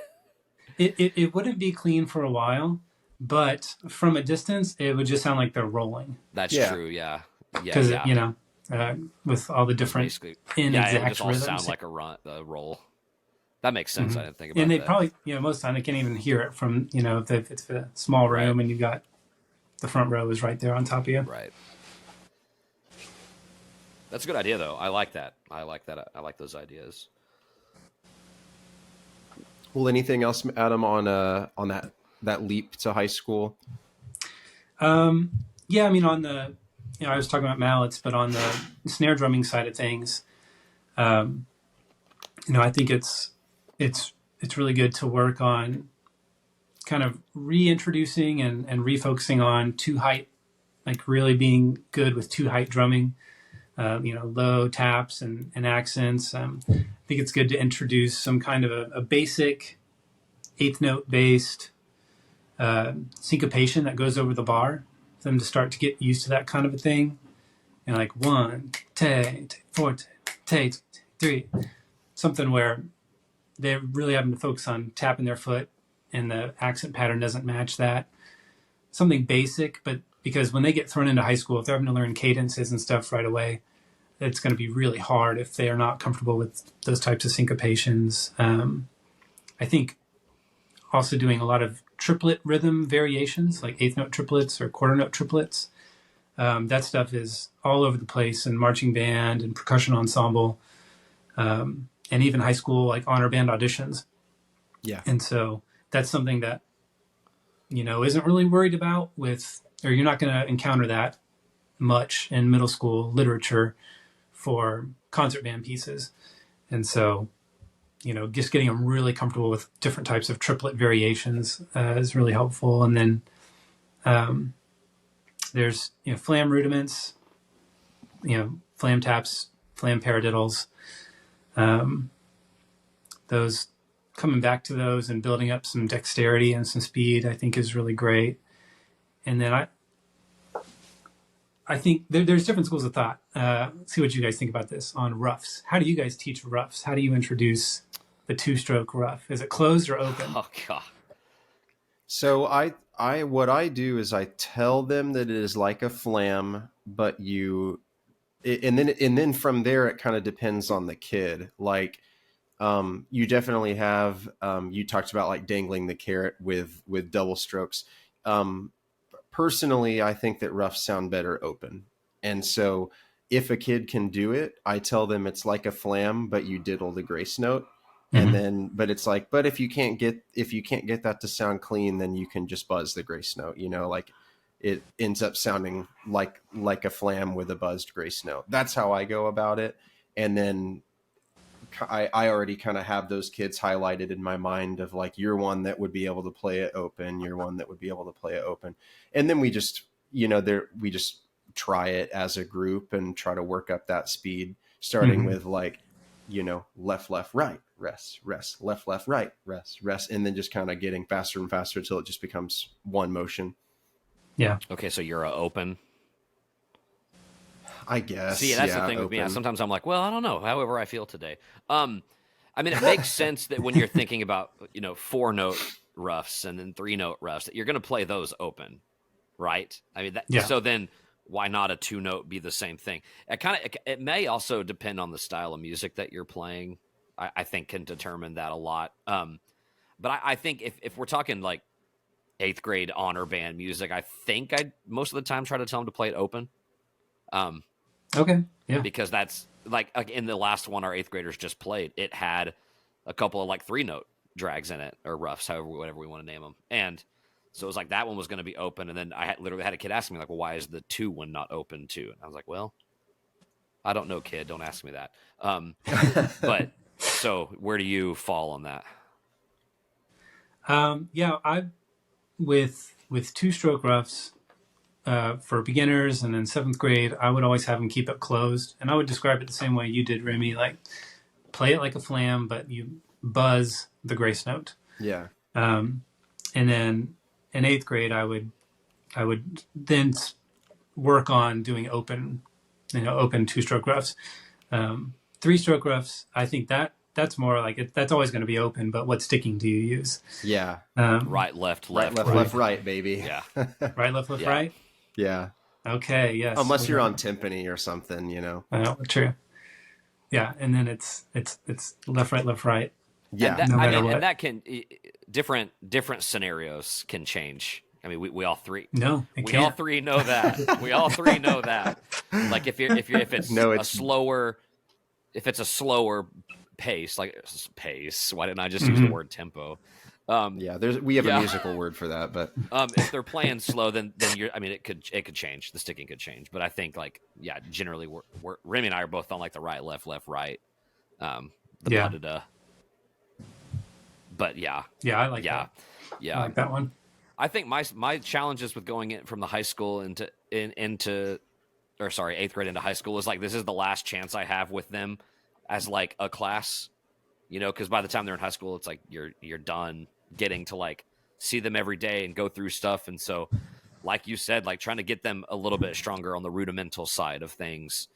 it wouldn't be clean for a while, but from a distance, it would just sound like they're rolling. That's true. Yeah. Because with all the different inexact it would just all rhythms, sound like a roll. That makes sense. I didn't think about and they that. probably, most of the time they can't even hear it from, if it's a small room and you've got the front row is right there on top of you. Right. That's a good idea, though. I like that. I like those ideas. Well, anything else, Adam, on that leap to high school? Yeah, I mean, on the, I was talking about mallets, but on the snare drumming side of things, I think it's really good to work on kind of reintroducing and refocusing on two height, like really being good with two height drumming, low taps and accents. I think it's good to introduce some kind of a basic eighth note based syncopation that goes over the bar for them to start to get used to that kind of a thing. And like 1, 2, 4, 2, 3, something where they're really having to focus on tapping their foot and the accent pattern doesn't match that. Something basic, but because when they get thrown into high school, if they're having to learn cadences and stuff right away, it's going to be really hard if they are not comfortable with those types of syncopations. I think also doing a lot of triplet rhythm variations, like eighth note triplets or quarter note triplets. That stuff is all over the place in marching band and percussion ensemble, and even high school, like honor band auditions. Yeah. And so that's something that, isn't really worried about or you're not going to encounter that much in middle school literature for concert band pieces. And so, just getting them really comfortable with different types of triplet variations is really helpful. And then there's, flam rudiments, flam taps, flam paradiddles. Those coming back to those and building up some dexterity and some speed, I think is really great. And then I think there's different schools of thought. See what you guys think about this on roughs. How do you guys teach roughs? How do you introduce the two-stroke rough? Is it closed or open? Oh God. So what I do is I tell them that it is like a flam, but and then from there it kind of depends on the kid. Like, you definitely have, you talked about like dangling the carrot with double strokes. Personally, I think that roughs sound better open. And so if a kid can do it, I tell them it's like a flam, but you diddle the grace note. And then, but it's like, but if you can't get that to sound clean, then you can just buzz the grace note, like it ends up sounding like a flam with a buzzed grace note. That's how I go about it. And then I already kind of have those kids highlighted in my mind of like, you're one that would be able to play it open. You're one that would be able to play it open. And then we just, we just try it as a group and try to work up that speed, starting with like, left, left, right, rest, rest, left, left, right, rest, rest. And then just kind of getting faster and faster until it just becomes one motion. Yeah. Okay. So you're open. I guess. See, that's the thing with me. Sometimes I'm like, well, I don't know. However I feel today. It makes sense that when you're thinking about, 4-note roughs and then 3-note roughs, that you're going to play those open, right? So then why not a 2-note be the same thing? It may also depend on the style of music that you're playing. I think can determine that a lot. But I think if we're talking like 8th grade honor band music, I think I most of the time try to tell them to play it open. Okay. Yeah. Because that's like in the last one our 8th graders just played, it had a couple of like 3-note drags in it or roughs, whatever we want to name them. And so it was like that one was going to be open. And then I literally had a kid ask me like, well, why is the 2 one not open too? And I was like, well, I don't know, kid. Don't ask me that. But so where do you fall on that? I with 2-stroke roughs, for beginners and then 7th grade, I would always have them keep it closed. And I would describe it the same way you did, Remi, like play it like a flam, but you buzz the grace note. Yeah. And then in 8th grade, I would then work on doing open 2-stroke roughs. 3-stroke roughs, I think that's more like that's always going to be open, but what sticking do you use? Yeah. Right, left, left, right, baby. Yeah. Right, left, right? Yeah. Okay, yes. Unless you're on timpani or something, True. Yeah, and then it's left, right. Yeah. And that can different scenarios can change. I mean, we all three. No, we all three know that. We all three know that. Like if it's a slower pace, why didn't I just use the word tempo? We have a musical word for that, but if they're playing slow, then it could change. The sticking could change, but I think generally we're Remi and I are both on like the right, left, right, But yeah, I like yeah, that. yeah. I like that one. I think my challenges with going in from the high school into or sorry, 8th grade into high school is like, this is the last chance I have with them as like a class, because by the time they're in high school, it's like you're done getting to like see them every day and go through stuff. And so, like you said, like trying to get them a little bit stronger on the rudimental side of things,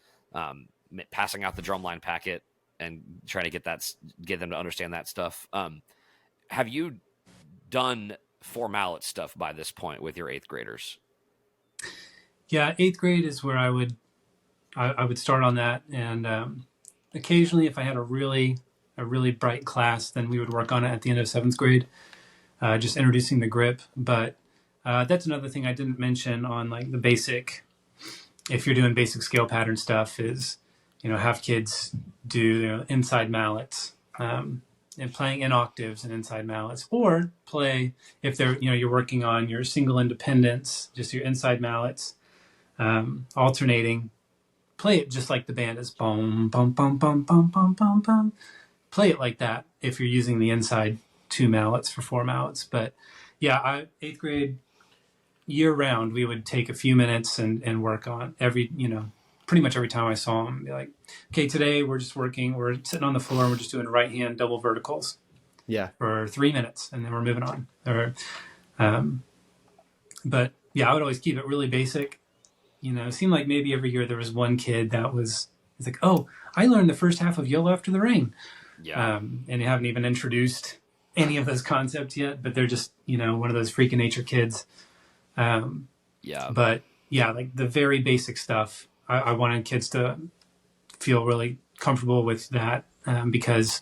passing out the drumline packet and trying to get them to understand that stuff. Have you done 4-mallet stuff by this point with your 8th graders? Yeah, 8th grade is where I would start on that, and occasionally, if I had a really bright class, then we would work on it at the end of 7th grade, just introducing the grip. But that's another thing I didn't mention on like the basic. If you're doing basic scale pattern stuff, is have kids do inside mallets. And playing in octaves and inside mallets, or play if they're you're working on your single independence, just your inside mallets, alternating. Play it just like the band is bum bum bum bum bum bum bum bum. Play it like that if you're using the inside 2 mallets for 4 mallets. But yeah, 8th grade year round, we would take a few minutes and work on pretty much every time I saw them, be like, okay, today we're sitting on the floor and we're just doing right hand double verticals. Yeah. For 3 minutes, and then we're moving on. But yeah, I would always keep it really basic. It seemed like maybe every year there was one kid that was like, oh, I learned the first half of Yellow After the Rain. Yeah. And you haven't even introduced any of those concepts yet, but they're just, one of those freak of nature kids. Yeah. But yeah, like the very basic stuff, I wanted kids to feel really comfortable with that, because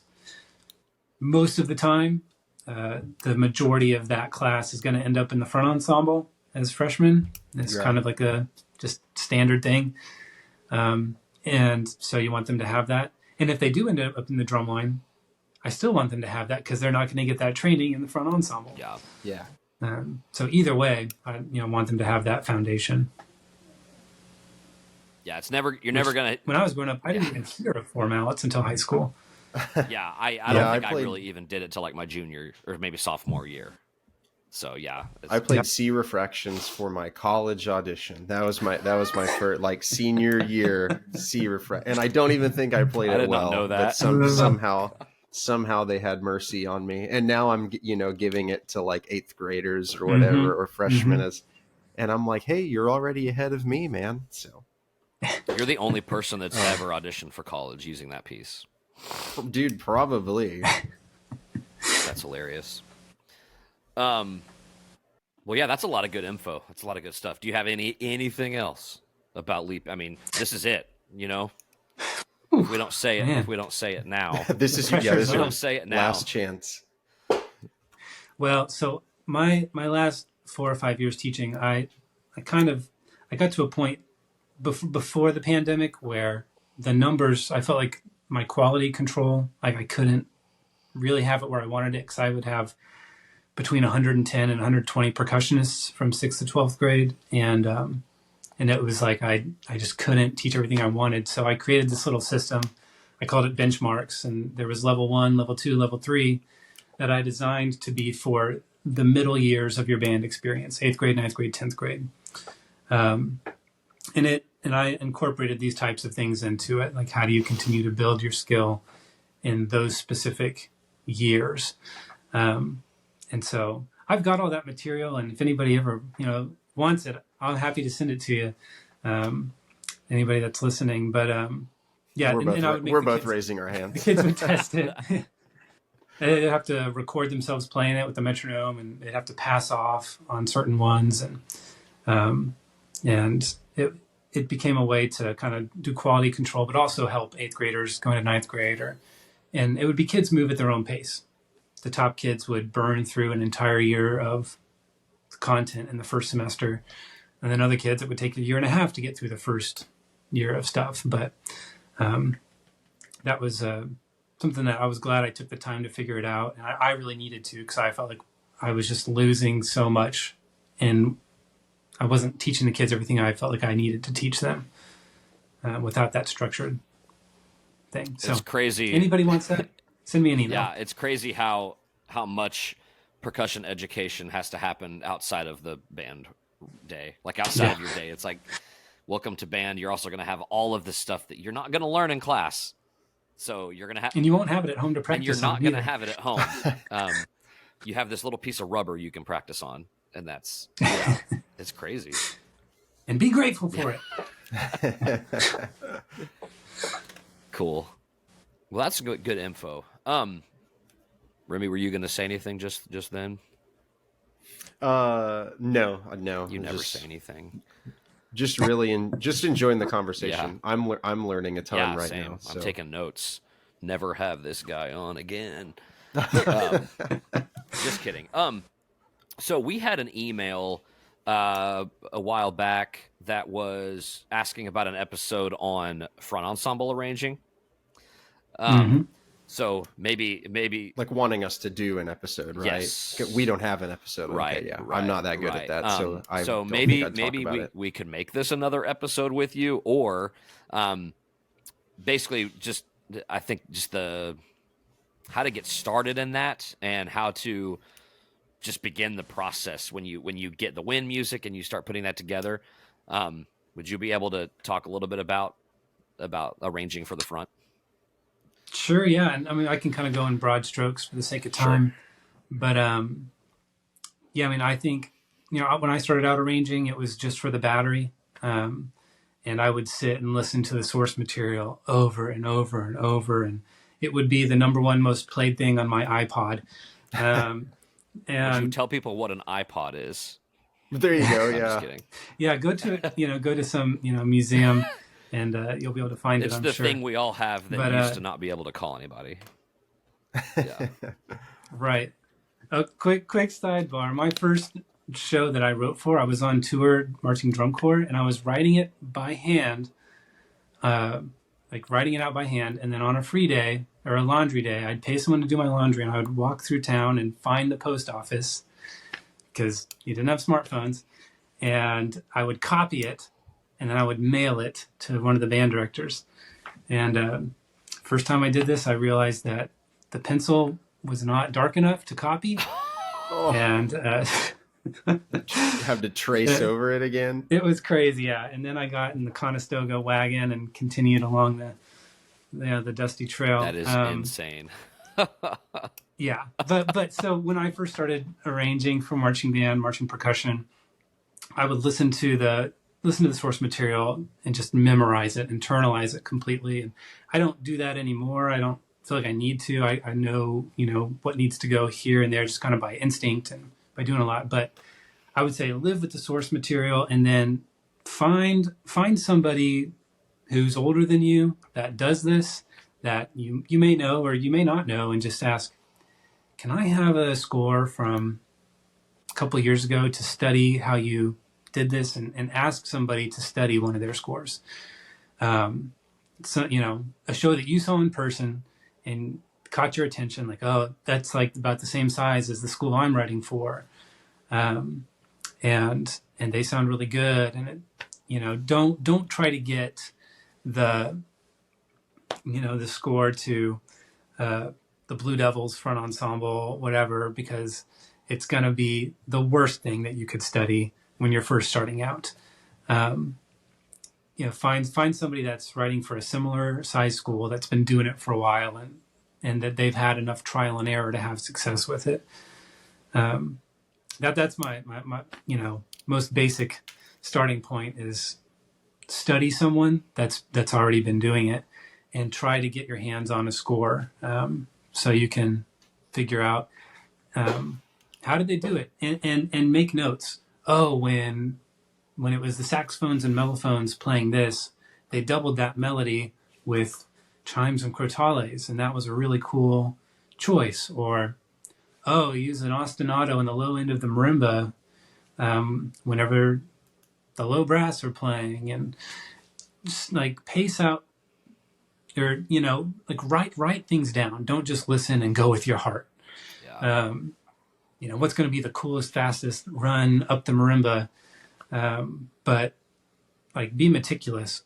most of the time, the majority of that class is going to end up in the front ensemble as freshmen. It's kind of like a just standard thing. And so you want them to have that. And if they do end up in the drum line, I still want them to have that because they're not going to get that training in the front ensemble. Yeah. Yeah. So either way, I want them to have that foundation. Yeah, you're never gonna. When I was growing up, I didn't even hear of 4 mallets until high school. Yeah, I don't think I really even did it till like my junior or maybe sophomore year. So yeah, I played C refractions for my college audition. That was my first like senior year C refract, and I don't even think I played it well. I did not know that. But somehow they had mercy on me, and now I'm giving it to like 8th graders or whatever or freshmen and I'm like, hey, you're already ahead of me, man. So you're the only person that's ever auditioned for college using that piece. Dude, probably. That's hilarious. Well, yeah, that's a lot of good info. That's a lot of good stuff. Do you have anything else about Leap? I mean, this is it, If we don't say it now. This is don't say it now. Last chance. Well, so my last 4 or 5 years teaching, I got to a point before the pandemic where the numbers, I felt like my quality control, like I couldn't really have it where I wanted it, because I would have between 110 and 120 percussionists from 6th to 12th grade. And it was like, I just couldn't teach everything I wanted. So I created this little system. I called it benchmarks. And there was level 1, level 2, level 3 that I designed to be for the middle years of your band experience, 8th grade, 9th grade, 10th grade. And I incorporated these types of things into it. Like, how do you continue to build your skill in those specific years? And so I've got all that material, and if anybody ever, wants it, I'm happy to send it to you. Anybody that's listening, but yeah, we're both raising our hands. The kids would test it. They'd have to record themselves playing it with the metronome, and they'd have to pass off on certain ones, and it became a way to kind of do quality control, but also help 8th graders going to 9th grade, and it would be kids move at their own pace. The top kids would burn through an entire year of content in the first semester. And then other kids, it would take a year and a half to get through the first year of stuff. But that was something that I was glad I took the time to figure it out. And I really needed to, because I felt like I was just losing so much. And I wasn't teaching the kids everything I felt like I needed to teach them without that structured thing. So it's crazy. Anybody wants that? Send me an email. Yeah, it's crazy how how much percussion education has to happen outside of the band day. Like outside of your day, it's like, welcome to band. You're also going to have all of the stuff that you're not going to learn in class. So you're going to have, and you won't have it at home to practice. And you're not going to have it at home. You have this little piece of rubber you can practice on, and that's it's crazy. And be grateful for it. Cool. Well, that's good info. Remi, were you going to say anything just then? No. You never say anything. Just really just enjoying the conversation. Yeah. I'm learning a ton right same. now. So. I'm taking notes. Never have this guy on again. Just kidding. So we had an email a while back that was asking about an episode on front ensemble arranging. So maybe like wanting us to do an episode, right? Yes. We don't have an episode, right? Okay, yeah, right, I'm not that good at that, so maybe we could make this another episode with you, or basically just I think just the how to get started in that and how to just begin the process when you get the wind music and you start putting that together. Would you be able to talk a little bit about arranging for the front? Sure, yeah. And I mean, I can kind of go in broad strokes for the sake of time. Sure. But yeah, I mean, I think, when I started out arranging, it was just for the battery. And I would sit and listen to the source material over and over and over. And it would be the number one most played thing on my iPod. And would you tell people what an iPod is? There you go. I'm yeah. Just kidding. Yeah. Go to some, museum. And you'll be able to find it, I'm sure. It's the thing we all have that used to not be able to call anybody. Yeah. Right. A quick sidebar. My first show that I wrote for, I was on tour marching drum corps, and I was writing it by hand, writing it out by hand. And then on a free day or a laundry day, I'd pay someone to do my laundry, and I would walk through town and find the post office because you didn't have smartphones. And I would copy it. And then I would mail it to one of the band directors. And first time I did this, I realized that the pencil was not dark enough to copy. And have to trace over it again. It was crazy, yeah. And then I got in the Conestoga wagon and continued along the dusty trail. That is insane. Yeah, but so when I first started arranging for marching band, marching percussion, I would listen to the source material and just memorize it, internalize it completely. And I don't do that anymore. I don't feel like I need to. I know, what needs to go here and there just kind of by instinct and by doing a lot. But I would say live with the source material and then find somebody who's older than you that does this, that you may know or you may not know, and just ask, can I have a score from a couple of years ago to study how you did this, and ask somebody to study one of their scores. So, a show that you saw in person and caught your attention, like, oh, that's like about the same size as the school I'm writing for. And they sound really good. And, don't try to get the score to the Blue Devils front ensemble, whatever, because it's going to be the worst thing that you could study when you're first starting out. Find somebody that's writing for a similar size school that's been doing it for a while and that they've had enough trial and error to have success with it. That's my most basic starting point is study someone that's already been doing it and try to get your hands on a score so you can figure out how did they do it and make notes. Oh, when it was the saxophones and mellophones playing this, they doubled that melody with chimes and crotales, and that was a really cool choice. Or, oh, use an ostinato in the low end of the marimba whenever the low brass are playing, and just like pace out, or write things down. Don't just listen and go with your heart. Yeah. What's going to be the coolest, fastest run up the marimba. But be meticulous.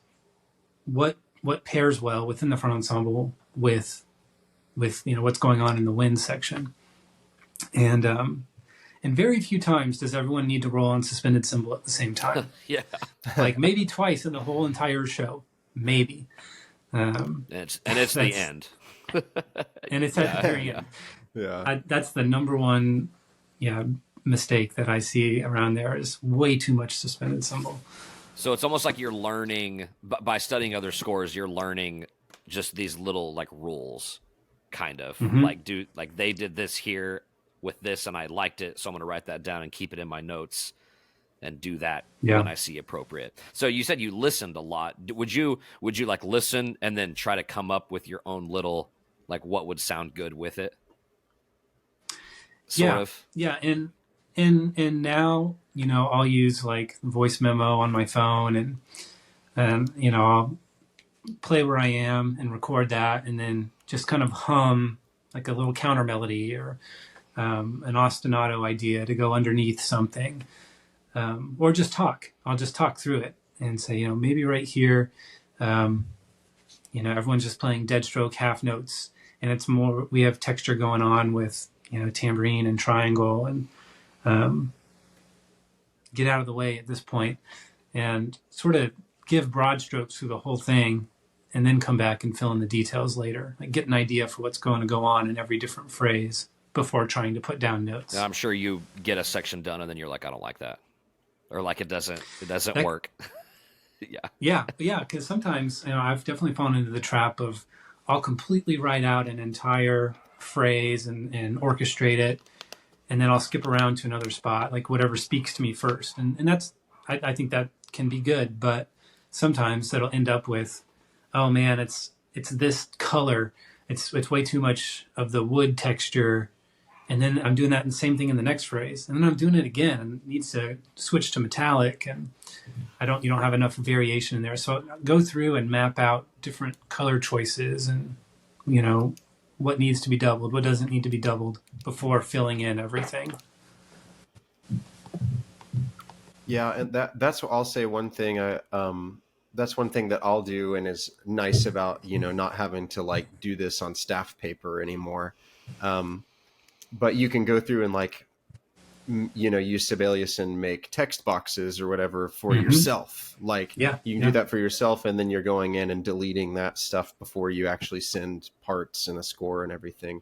What pairs well within the front ensemble with what's going on in the wind section. And very few times does everyone need to roll on suspended cymbal at the same time. Yeah. Like maybe twice in the whole entire show, maybe. It's the end. And it's at the very end. Yeah. That's the number one, mistake that I see around there is way too much suspended cymbal. So it's almost like you're learning by studying other scores. You're learning just these little like rules, kind of like they did this here with this, and I liked it, so I'm going to write that down and keep it in my notes and do that when I see appropriate. So you said you listened a lot. Would you like listen and then try to come up with your own little like what would sound good with it? Sort of. Yeah, and now I'll use like voice memo on my phone, and I'll play where I am and record that, and then just kind of hum like a little counter melody or an ostinato idea to go underneath something, or just talk. I'll just talk through it and say, maybe right here, everyone's just playing dead stroke half notes, and it's more we have texture going on with tambourine and triangle, and get out of the way at this point and sort of give broad strokes through the whole thing, and then come back and fill in the details later. Like get an idea for what's going to go on in every different phrase before trying to put down notes. I'm sure you get a section done and then you're like, I don't like that, or like it doesn't work. Yeah. Because sometimes I've definitely fallen into the trap of I'll completely write out an entire phrase and orchestrate it, and then I'll skip around to another spot, like whatever speaks to me first, and that's I think that can be good, but sometimes that'll end up with, oh man, it's this color, it's way too much of the wood texture, and then I'm doing that and same thing in the next phrase, and then I'm doing it again and it needs to switch to metallic, and you don't have enough variation in there. So go through and map out different color choices and what needs to be doubled, what doesn't need to be doubled before filling in everything. Yeah, and that's what I'll say. One thing that's one thing that I'll do, and is nice about not having to like do this on staff paper anymore. But you can go through and like use Sibelius and make text boxes or whatever for yourself. Like you can do that for yourself, and then you're going in and deleting that stuff before you actually send parts and a score and everything.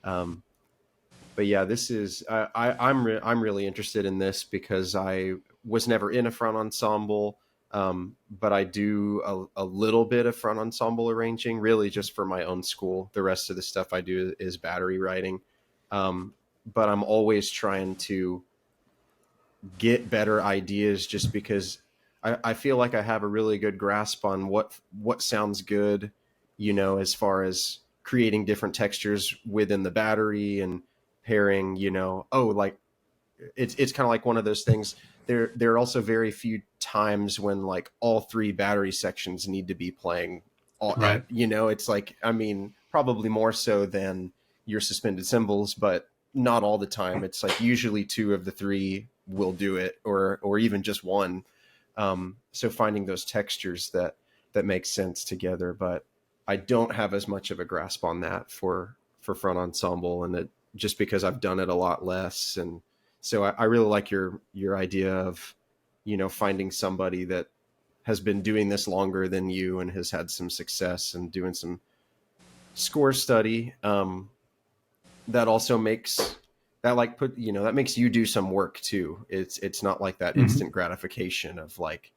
But yeah, this is I'm really interested in this because I was never in a front ensemble, but I do a little bit of front ensemble arranging, really just for my own school. The rest of the stuff I do is battery writing. But I'm always trying to get better ideas, just because I feel like I have a really good grasp on what sounds good, as far as creating different textures within the battery and pairing, like it's kind of like one of those things. There are also very few times when like all three battery sections need to be playing all, right. It's like, probably more so than your suspended cymbals, but not all the time. It's like usually two of the three will do it, or even just one. So finding those textures that make sense together, but I don't have as much of a grasp on that for front ensemble, and it just because I've done it a lot less. And so I really like your idea of, finding somebody that has been doing this longer than you and has had some success and doing some score study. That also makes that that makes you do some work too. It's not like that instant gratification of like,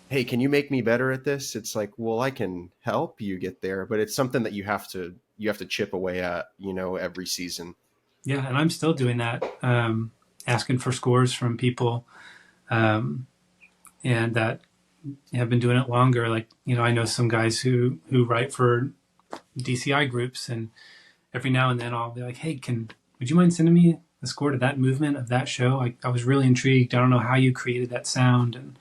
hey, can you make me better at this? It's like, well, I can help you get there, but it's something that you have to chip away at, every season. Yeah. And I'm still doing that. Asking for scores from people, and that have been doing it longer. Like, I know some guys who write for DCI groups, and every now and then I'll be like, hey, would you mind sending me the score to that movement of that show? I was really intrigued. I don't know how you created that sound. And,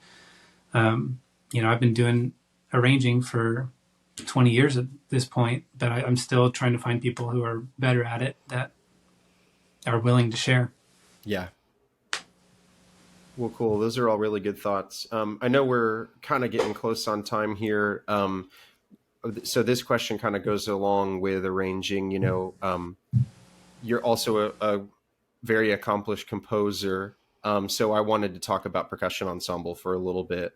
I've been doing arranging for 20 years at this point, but I'm still trying to find people who are better at it that are willing to share. Yeah. Well, cool. Those are all really good thoughts. I know we're kind of getting close on time here. So this question kind of goes along with arranging, you're also very accomplished composer. So I wanted to talk about percussion ensemble for a little bit,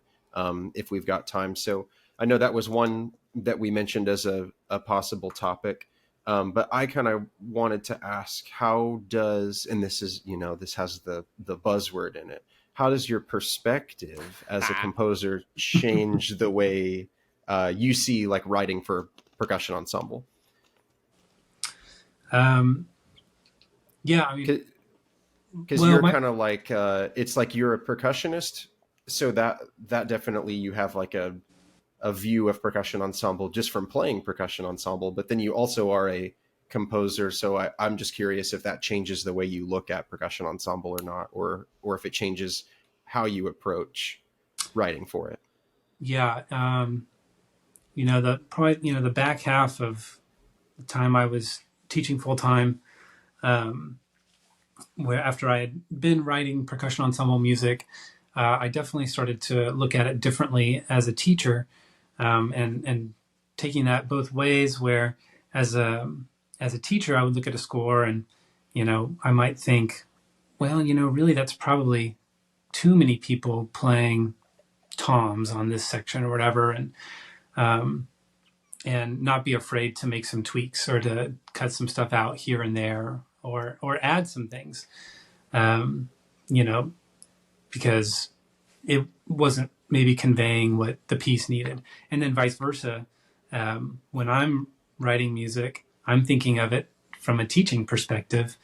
if we've got time. So I know that was one that we mentioned as a possible topic. But I kind of wanted to ask, how does, and this is, this has the buzzword in it. How does your perspective as a composer change the way you see like writing for percussion ensemble? Yeah, I mean, because you're kind of like it's like you're a percussionist, so that definitely you have like a view of percussion ensemble just from playing percussion ensemble, but then you also are a composer. So I'm just curious if that changes the way you look at percussion ensemble or not, or if it changes how you approach writing for it. yeah, the back half of the time I was teaching full time, where after I had been writing percussion ensemble music, I definitely started to look at it differently as a teacher, and taking that both ways. Where as a teacher, I would look at a score and I might think, well, really that's probably too many people playing toms on this section or whatever, and not be afraid to make some tweaks or to cut some stuff out here and there, or add some things, you know, because it wasn't maybe conveying what the piece needed. And then vice versa. When I'm writing music, I'm thinking of it from a teaching perspective,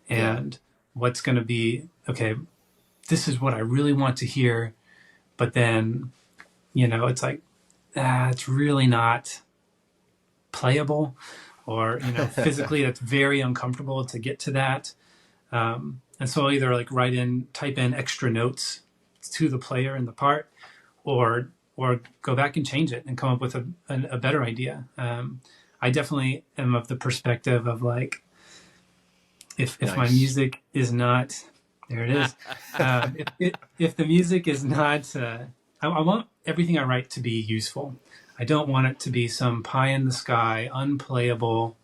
and what's going to be, okay, this is what I really want to hear. But then, it's like, it's really not playable, or, physically that's very uncomfortable to get to that. And so I'll either like type in extra notes to the player in the part, or go back and change it and come up with a better idea. I definitely am of the perspective of like, if my music is not, there it is. If the music is not, I want everything I write to be useful. I don't want it to be some pie in the sky, unplayable,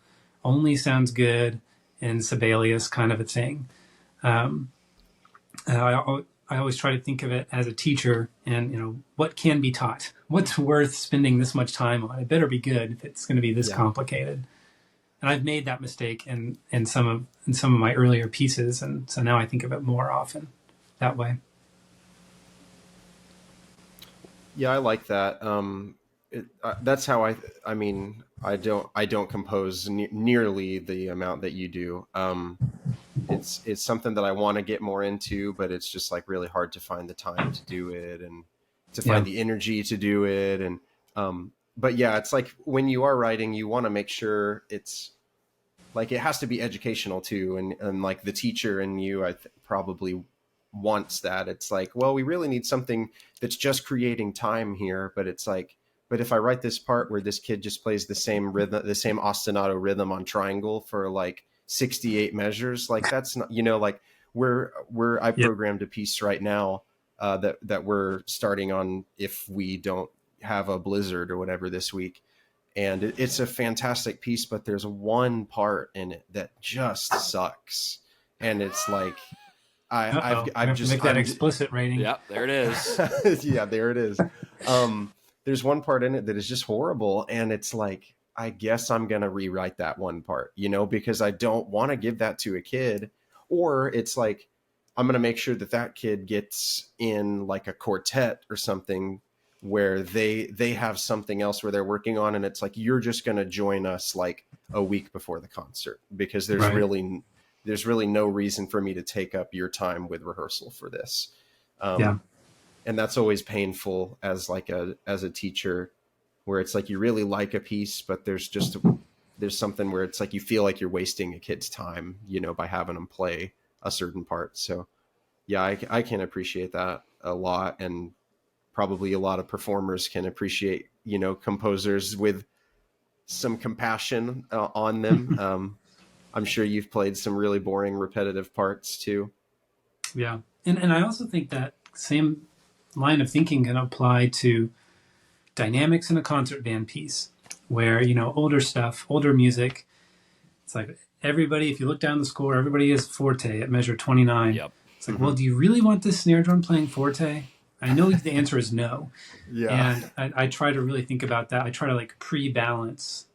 only sounds good in Sibelius kind of a thing. I always try to think of it as a teacher, and what can be taught, what's worth spending this much time on. It better be good if it's going to be this complicated. And I've made that mistake in some of my earlier pieces, and so now I think of it more often that way. Yeah, I like that. That's how I mean, I don't compose nearly the amount that you do. It's something that I want to get more into, but it's just like really hard to find the time to do it, and to find the energy to do it. And but yeah, it's like when you are writing, you want to make sure it's like, it has to be educational too. And like the teacher in you, probably wants that. It's like, well, we really need something that's just creating time here. But it's like, but if I write this part where this kid just plays the same rhythm, the same ostinato rhythm on triangle for like 68 measures, like that's not, like I programmed a piece right now that we're starting on if we don't have a blizzard or whatever this week. And it's a fantastic piece, but there's one part in it that just sucks. And it's like, I've just make that explicit rating. Yep, there it is. Yeah, there it is. There's one part in it that is just horrible. And it's like, I guess I'm going to rewrite that one part, because I don't want to give that to a kid. Or it's like, I'm going to make sure that kid gets in like a quartet or something where they have something else where they're working on. And it's like, you're just going to join us like a week before the concert, because there's really no reason for me to take up your time with rehearsal for this. And that's always painful as a teacher, where it's like, you really like a piece, but there's something where it's like, you feel like you're wasting a kid's time, by having them play a certain part. So yeah, I can appreciate that a lot. And probably a lot of performers can appreciate, composers with some compassion on them. I'm sure you've played some really boring, repetitive parts too. Yeah. And I also think that same line of thinking can apply to dynamics in a concert band piece, where, older stuff, older music, it's like, everybody, if you look down the score, everybody is forte at measure 29. Yep. It's like, well, do you really want this snare drum playing forte? I know the answer is no. Yeah. And I try to really think about that. I try to like pre-balance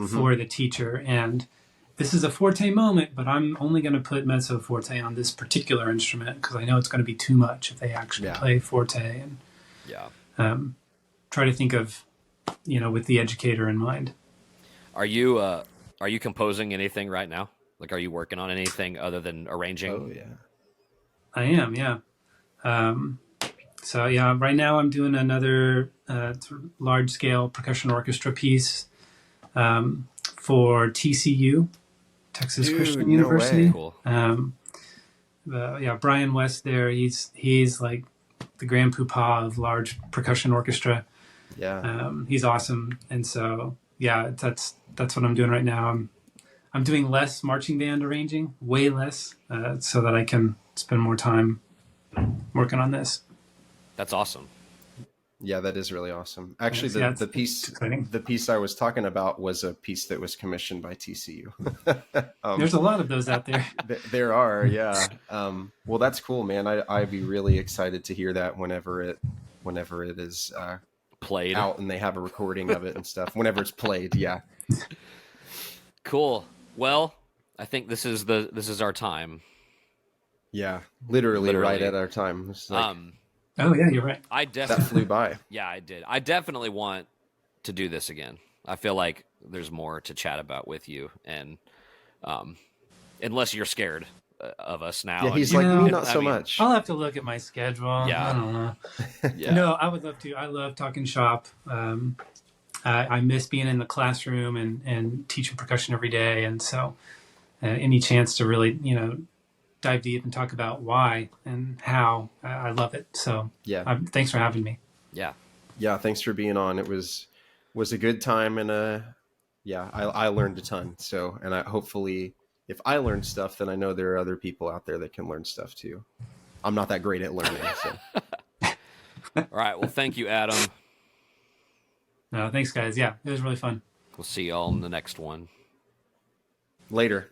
for the teacher. And this is a forte moment, but I'm only going to put mezzo forte on this particular instrument because I know it's going to be too much if they actually play forte. And try to think of, with the educator in mind. Are you composing anything right now? Like, are you working on anything other than arranging? Oh yeah. I am, yeah. So yeah, right now I'm doing another large-scale percussion orchestra piece for TCU, Texas Christian University. Way. Cool. Brian West there. He's like the grand poobah of large percussion orchestra. Yeah. He's awesome, and so that's what I'm doing right now. I'm doing less marching band arranging, way less, so that I can spend more time working on this. That's awesome. Yeah, that is really awesome. Actually, Thanks. the piece I was talking about was a piece that was commissioned by TCU. There's a lot of those out there. There are, yeah. Well, that's cool, man. I'd be really excited to hear that whenever it is played out and they have a recording of it and stuff. Whenever it's played, yeah. Cool. Well, I think this is our time. Yeah, literally right at our time. It's like, oh yeah, you're right. that flew by. Yeah, I did. I definitely want to do this again. I feel like there's more to chat about with you, and unless you're scared of us now. Yeah, he's like, me not so much. I'll have to look at my schedule. Yeah. I don't know. Yeah. No, I would love to. I love talking shop. I miss being in the classroom and teaching percussion every day, and so any chance to really, dive deep and talk about why and how, I love it. So thanks for having me. Yeah, thanks for being on. It was a good time, and I learned a ton. So, and hopefully if I learned stuff, then I know there are other people out there that can learn stuff too. I'm not that great at learning. So. All right, well, thank you, Adam. No, thanks guys. Yeah, it was really fun. We'll see y'all in the next one. Later.